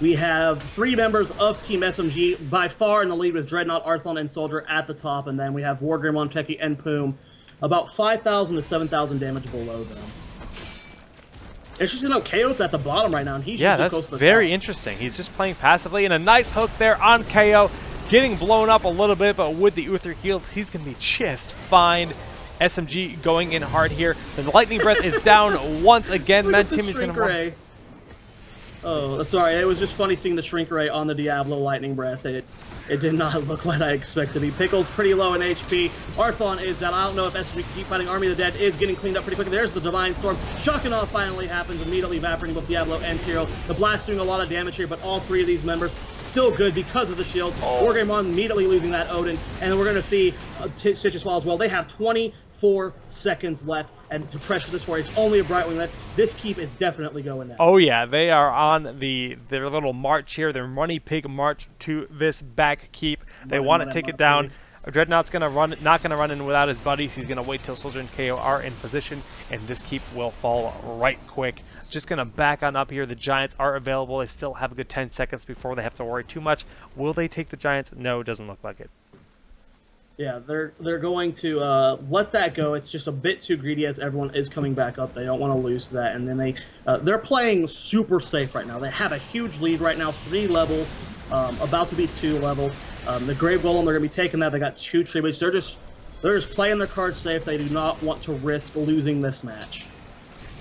We have 3 members of Team SMG by far in the lead with Dreadnought, Arthon, and Soldier at the top, and then we have Wargrim, Cheki, and Poom about 5,000 to 7,000 damage below them. Interesting to know KO's at the bottom right now, and he's just close to the very top. Interesting. He's just playing passively, and a nice hook there on KO, getting blown up a little bit, but with the Uther heal, he's going to be just fine. SMG going in hard here. The Lightning Breath is down once again. Man, Timmy's going to run. Oh, sorry. It was just funny seeing the Shrink Ray on the Diablo Lightning Breath. It did not look like I expected to be. Pickle's pretty low in HP. Arthon is out. I don't know if SMG can keep fighting. Army of the Dead is getting cleaned up pretty quickly. There's the Divine Storm. Shock and Awe finally happens, immediately evaporating both Diablo and Tyro. The Blast doing a lot of damage here, but all 3 of these members still good because of the shields. Wargreymon immediately losing that Odin, and then we're going to see Citruswall as well. They have 24 seconds left, and to pressure this war, it's only a Brightwing left. This keep is definitely going down. Oh yeah, they are on their little march here, their Money Pig march to this back keep. They want to take it down. Dreadnought's gonna not gonna run in without his buddies. He's gonna wait till Soldier and KO are in position, and this keep will fall right quick. Just gonna back on up here. The Giants are available. They still have a good 10 seconds before they have to worry too much. Will they take the Giants? No, doesn't look like it. Yeah, they're going to let that go. It's just a bit too greedy as everyone is coming back up. They don't want to lose that, and then they're playing super safe right now. They have a huge lead right now, 3 levels, about to be 2 levels. The Grave Golem, they're going to be taking that. They got 2 tributes. They're just playing their cards safe. They do not want to risk losing this match.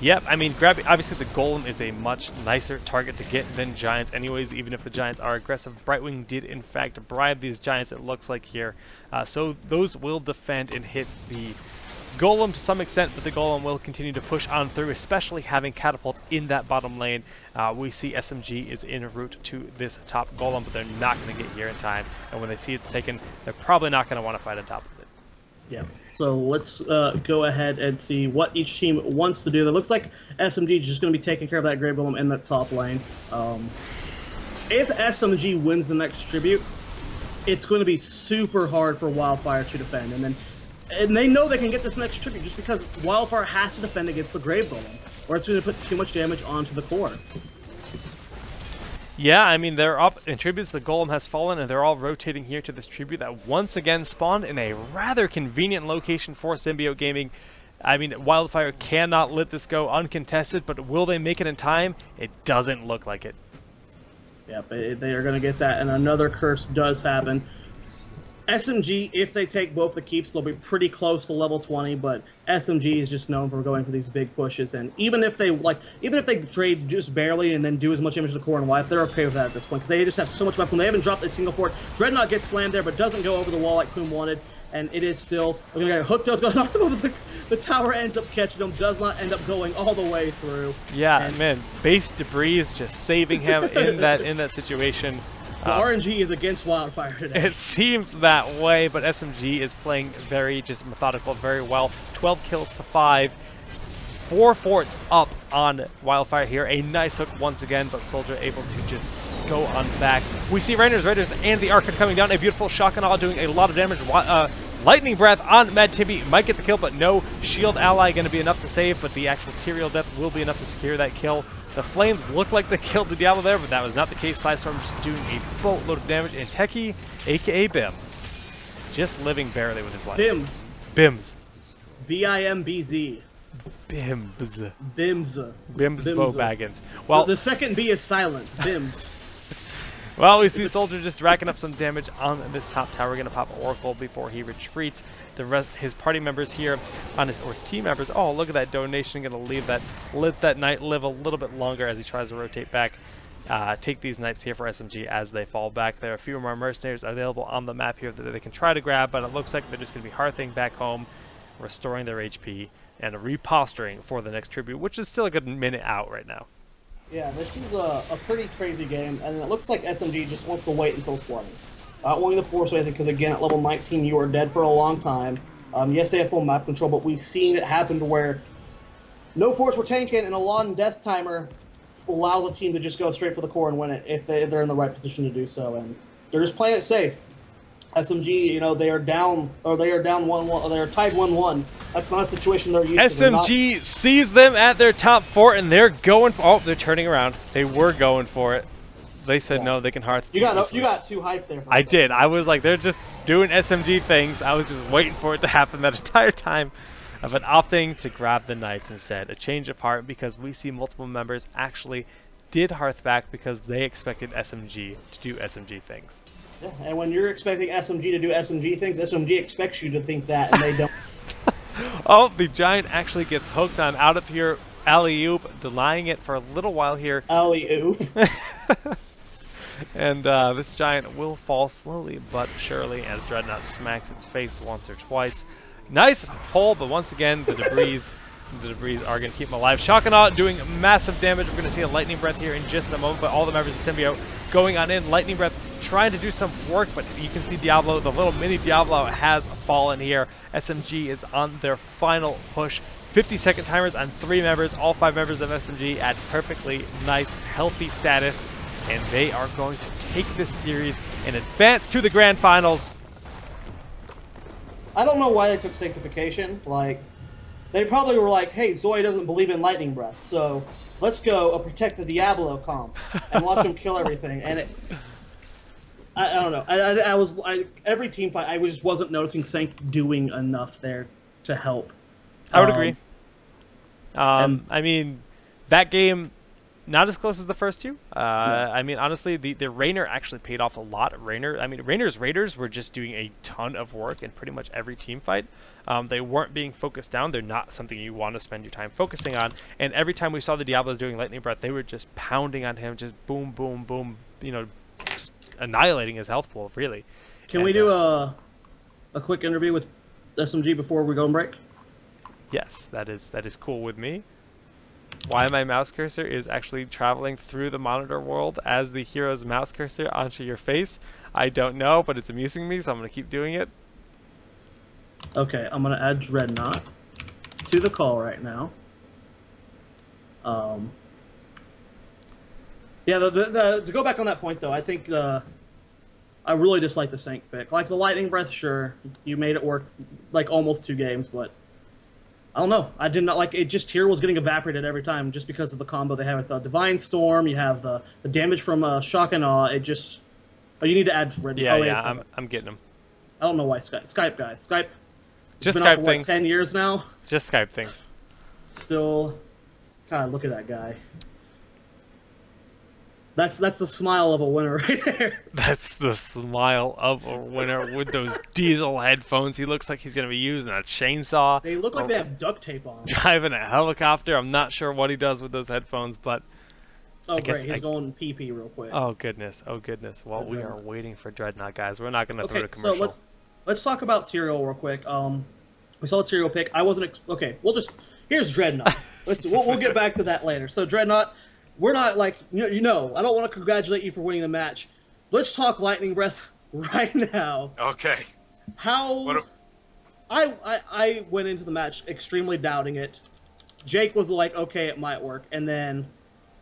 Yep, I mean, obviously the Golem is a much nicer target to get than Giants anyways, even if the Giants are aggressive. Brightwing did, in fact, bribe these Giants, it looks like here. So those will defend and hit the Golem to some extent, but the Golem will continue to push on through, especially having catapults in that bottom lane. We see SMG is en route to this top Golem, but they're not going to get here in time. And when they see it taken, they're probably not going to want to fight on top of it. Yeah, so let's go ahead and see what each team wants to do. It looks like SMG is just going to be taking care of that Grave Golem in the top lane. If SMG wins the next tribute, it's going to be super hard for Wildfire to defend. And they know they can get this next tribute just because Wildfire has to defend against the Grave Golem, or it's going to put too much damage onto the core. Yeah, I mean, they're up in tributes. The Golem has fallen, and they're all rotating here to this tribute that once again spawned in a rather convenient location for Symbiote Gaming. I mean, Wildfire cannot let this go uncontested, but will they make it in time? It doesn't look like it. Yep, they are going to get that, and another curse does happen. SMG, if they take both the keeps, they'll be pretty close to level 20, but SMG is just known for going for these big pushes, and even if they trade just barely and then do as much damage to the core and wipe, they're okay with that at this point, because they just have so much weapon. They haven't dropped a single fort. Dreadnought gets slammed there, but doesn't go over the wall like Poom wanted, and it is still... Hook does go knock him over the tower, ends up catching him, does not end up going all the way through. Yeah, man, base debris is just saving him in that situation. The RNG is against Wildfire today. It seems that way, but SMG is playing very just methodical, very well. 12 kills to 5. 4 forts up on Wildfire here. A nice hook once again, but Soldier able to just go on back. We see Raiders, and the Archon coming down. A beautiful shock and all doing a lot of damage. Lightning Breath on Mad Timmy might get the kill, but no shield ally going to be enough to save, but the actual Tyrael death will be enough to secure that kill. The flames look like they killed the Diablo there, but that was not the case. Sidestorm just doing a boatload of damage, and Techie, aka Bim, just living barely with his life. Bims. Bims. B-I-M-B-Z. Bims. Bims. Bims Bo Baggins. Well, the second B is silent. Bims. Well, we see Soldier just racking up some damage on this top tower. We're going to pop Oracle before he retreats. The rest, his party members here, or his team members. Oh, look at that donation. Going to let that knight live a little bit longer as he tries to rotate back. Take these knights here for SMG as they fall back. There are a few more mercenaries available on the map here that they can try to grab, but it looks like they're just going to be hearthing back home, restoring their HP, and reposturing for the next tribute, which is still a good minute out right now. Yeah, this is a pretty crazy game, and it looks like SMG just wants to wait until 20. Not wanting to force anything, because again, at level 19, you are dead for a long time. Yes, they have full map control, but we've seen it happen to where no force we're tanking, and a long death timer allows a team to just go straight for the core and win it if they're in the right position to do so, and they're just playing it safe. SMG, you know, they are down 1-1, they are tied 1-1. That's not a situation they're used to. SMG sees them at their top fort, and they're going for, oh, they're turning around. They were going for it. They said no, they can hearth. You got too hyped there. I did. I was like, they're just doing SMG things. I was just waiting for it to happen that entire time. But opting to grab the knights instead. A change of heart because we see multiple members actually did hearth back because they expected SMG to do SMG things. Yeah, and when you're expecting SMG to do SMG things, SMG expects you to think that, and they don't. Oh, the giant actually gets hooked on out of here. Alley-oop, denying it for a little while here. Alley-oop. And this giant will fall slowly but surely as Dreadnought smacks its face once or twice. Nice hole, but once again, the debris are going to keep him alive. Shockanaut doing massive damage. We're going to see a Lightning Breath here in just a moment, but all the members of Symbiote going on in. Lightning Breath trying to do some work, but you can see Diablo, the little mini Diablo, has fallen here. SMG is on their final push. 50-second timers on 3 members, all 5 members of SMG at perfectly nice, healthy status, and they are going to take this series and advance to the grand finals. I don't know why they took Sanctification. Like, they probably were like, hey, Zoe doesn't believe in Lightning Breath, so let's go protect the Diablo comp and watch him kill everything. And I don't know. Every team fight, I just wasn't noticing Sank doing enough there to help. I would agree. I mean, that game, not as close as the first two. I mean, honestly, the Raynor actually paid off a lot. Raynor's Raiders were just doing a ton of work in pretty much every team fight. They weren't being focused down. They're not something you want to spend your time focusing on. And every time we saw the Diablos doing Lightning Breath, they were just pounding on him, just boom, boom, boom, you know, just annihilating his health pool, really. Can we do a quick interview with SMG before we go on break? Yes, that is cool with me. Why my mouse cursor is actually traveling through the monitor world as the hero's mouse cursor onto your face, I don't know, but it's amusing me, so I'm going to keep doing it. Okay, I'm going to add Dreadnought to the call right now. Yeah, to go back on that point, though, I think I really dislike the Sank pick. Like, the Lightning Breath, sure, you made it work, like, almost 2 games, but I don't know. I did not like it. Just Tyrael was getting evaporated every time just because of the combo they have with Divine Storm. You have the damage from Shock and Awe. It just... Oh, you need to add Red. Yeah, oh, yeah, I'm getting them. I don't know why Skype guys. Skype. Just been Skype out for, things. What, 10 years now. Just Skype things. Still, God, look at that guy. That's the smile of a winner right there. That's the smile of a winner with those diesel headphones. He looks like he's going to be using a chainsaw. They look like they have duct tape on. Driving a helicopter. I'm not sure what he does with those headphones, but... Oh, great. He's going PP real quick. Oh, goodness. Oh, goodness. Well, we are waiting for Dreadnought, guys. We're not going to throw a commercial. So let's talk about Tyrael real quick. We saw a Tyrael pick. I wasn't... Okay, here's Dreadnought. We'll get back to that later. So, Dreadnought... We're not like, I don't want to congratulate you for winning the match. Let's talk Lightning Breath right now. Okay. I went into the match extremely doubting it. Jake was like, okay, it might work. And then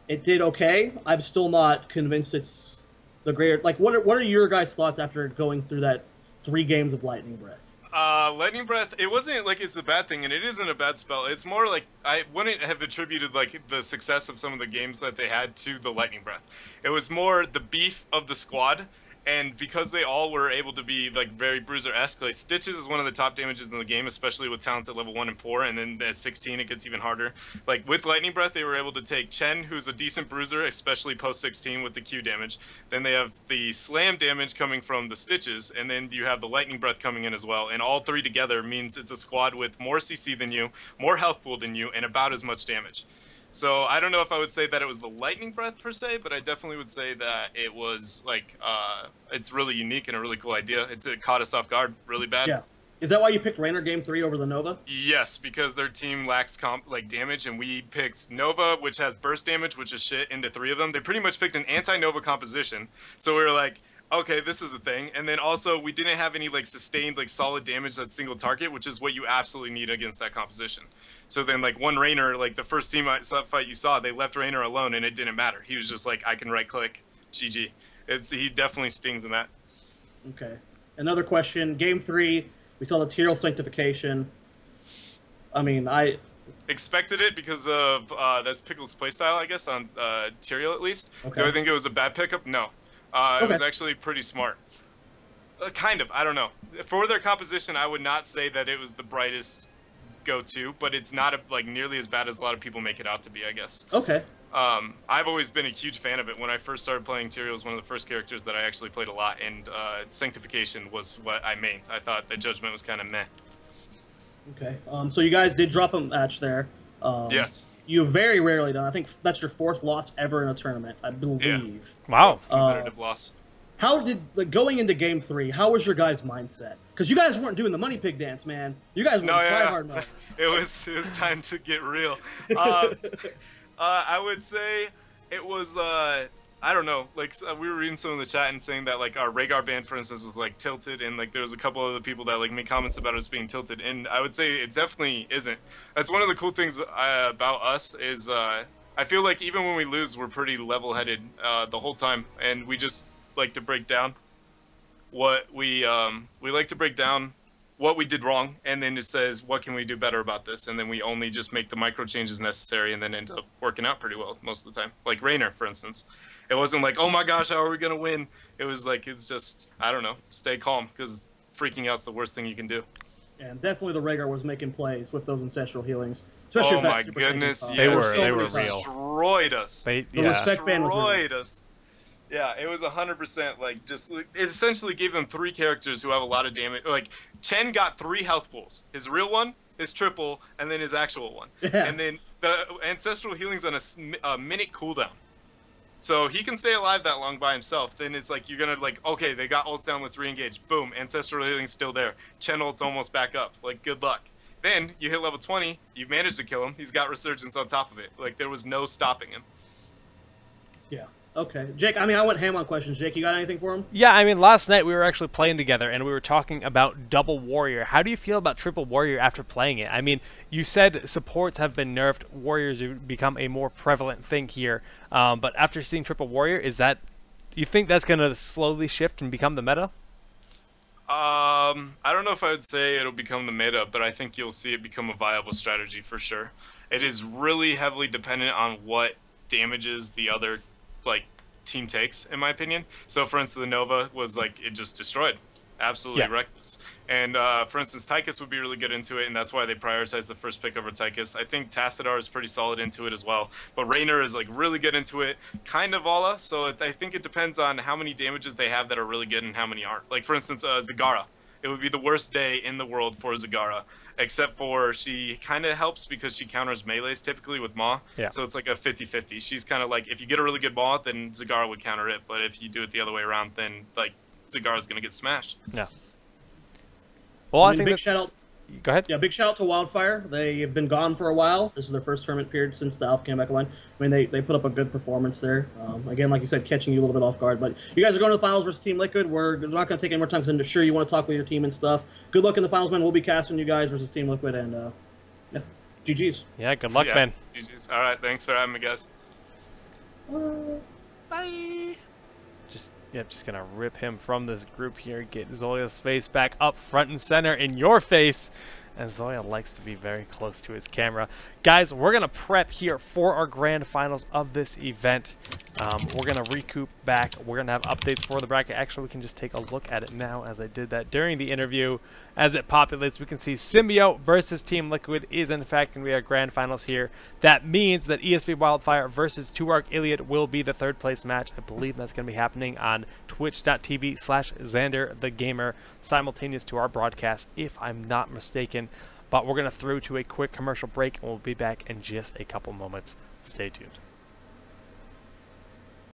it did okay. I'm still not convinced it's the greater... Like, what are your guys' thoughts after going through that 3 games of Lightning Breath? Lightning Breath, it wasn't like it's a bad thing, and it isn't a bad spell. It's more like I wouldn't have attributed like the success of some of the games that they had to the Lightning Breath. It was more the beef of the squad, and because they all were able to be like very Bruiser-esque, like Stitches is one of the top damages in the game, especially with talents at level 1 and 4, and then at 16 it gets even harder. Like with Lightning Breath, they were able to take Chen, who's a decent bruiser, especially post 16 with the Q damage. Then they have the slam damage coming from the Stitches, and then you have the Lightning Breath coming in as well. And all three together means it's a squad with more CC than you, more health pool than you, and about as much damage. So I don't know if I would say that it was the Lightning Breath per se, but I definitely would say that it was like it's really unique and a really cool idea. It caught us off guard really bad. Yeah. Is that why you picked Raynor Game 3 over the Nova? Yes, because their team lacks damage, and we picked Nova, which has burst damage, which is shit, into 3 of them. They pretty much picked an anti-Nova composition, so we were like, okay, this is the thing. And then also, we didn't have any like sustained like solid damage that's single target, which is what you absolutely need against that composition. So then like one Raynor, like the first team fight you saw, they left Raynor alone, and it didn't matter. He was just like, I can right click, GG. He definitely stings in that. Okay. Another question. Game 3, we saw the Tyrael Sanctification. I mean, I expected it because of that's Pickle's playstyle, I guess, on Tyrael at least. Okay. Do I think it was a bad pickup? No. It was actually pretty smart. Kind of. I don't know. For their composition, I would not say that it was the brightest go-to, but it's not like nearly as bad as a lot of people make it out to be, I guess. Okay. I've always been a huge fan of it. When I first started playing, Tyrael was one of the first characters that I actually played a lot, and Sanctification was what I mained. I thought the Judgment was kind of meh. Okay. So you guys did drop a match there. Yes. You very rarely done. I think that's your 4th loss ever in a tournament, I believe. Yeah. Wow. Competitive loss. How did, like, going into Game 3, how was your guys' mindset? Because you guys weren't doing the money pig dance, man. You guys were in hard mode. It was time to get real. I would say it was, I don't know, like, we were reading some of the chat and saying that, like, our Rhaegar band, for instance, was, like, tilted, and, like, there was a couple other people that, like, made comments about us being tilted, and I would say it definitely isn't. That's one of the cool things about us is, I feel like even when we lose, we're pretty level-headed the whole time, and we just like to break down what we like to break down what we did wrong, and then it says, what can we do better about this? And then we only just make the micro changes necessary and then end up working out pretty well most of the time. Like Raynor, for instance. It wasn't like, oh my gosh, how are we going to win? It was like, it's just, I don't know, stay calm, because freaking out's the worst thing you can do. And definitely the Rhaegar was making plays with those ancestral healings. Especially oh my goodness, they were real. Destroyed us. They destroyed us. Yeah, it was 100% like just it essentially gave them 3 characters who have a lot of damage. Like Chen got 3 health pools: his real one, his triple, and then his actual one. Yeah. And then the ancestral healing's on a minute cooldown, so he can stay alive that long by himself. Then it's like you're gonna like, okay, they got ults down, let's re-engage. Boom, ancestral healing's still there. Chen ult's almost back up. Like good luck. Then you hit level 20, you've managed to kill him. He's got resurgence on top of it. Like there was no stopping him. Yeah. Okay, Jake, I mean, I went ham on questions. Jake, you got anything for him? Yeah, I mean, last night we were actually playing together, and we were talking about double warrior. How do you feel about triple warrior after playing it? I mean, you said supports have been nerfed, warriors have become a more prevalent thing here, but after seeing triple warrior, you think that's going to slowly shift and become the meta? I don't know if I would say it'll become the meta, but I think you'll see it become a viable strategy for sure. It is really heavily dependent on what damages the other like team takes, in my opinion. So for instance, the Nova was like, it just destroyed, absolutely wrecked us. And for instance, Tychus would be really good into it, and that's why they prioritized the first pick over Tychus. I think Tassadar is pretty solid into it as well, but Raynor is like really good into it, kind of Vala. So I think it depends on how many damages they have that are really good and how many aren't. Like for instance, Zagara, it would be the worst day in the world for Zagara, except for she kind of helps because she counters melees typically with Maw. Yeah. So it's like a 50-50. She's kind of like, if you get a really good Maw, then Zagara would counter it, but if you do it the other way around, then like Zagara's going to get smashed. Yeah. Well, I think big shout out. Go ahead. Yeah, big shout out to Wildfire. They have been gone for a while. This is their first tournament period since the Alpha came back online. I mean, they put up a good performance there. Again, like you said, catching you a little bit off guard. But you guys are going to the finals versus Team Liquid. We're not going to take any more time because I'm sure you want to talk with your team and stuff. Good luck in the finals, man. We'll be casting you guys versus Team Liquid. And, yeah, GG's. Yeah, good luck, man. GG's. All right, thanks for having me, guys. Bye. Just Yep, just going to rip him from this group here. Get Zoya's face back up front and center in your face. As Zoya likes to be very close to his camera. Guys, we're going to prep here for our grand finals of this event. We're going to recoup back. We're going to have updates for the bracket. Actually, we can just take a look at it now as I did that during the interview. As it populates, we can see Symbiote versus Team Liquid is in fact going to be our grand finals here. That means that ESV Wildfire versus 2ARC Iliad will be the third place match. I believe that's going to be happening on twitch.tv/Xander the Gamer, simultaneous to our broadcast, if I'm not mistaken. But we're going to throw to a quick commercial break, and we'll be back in just a couple moments. Stay tuned.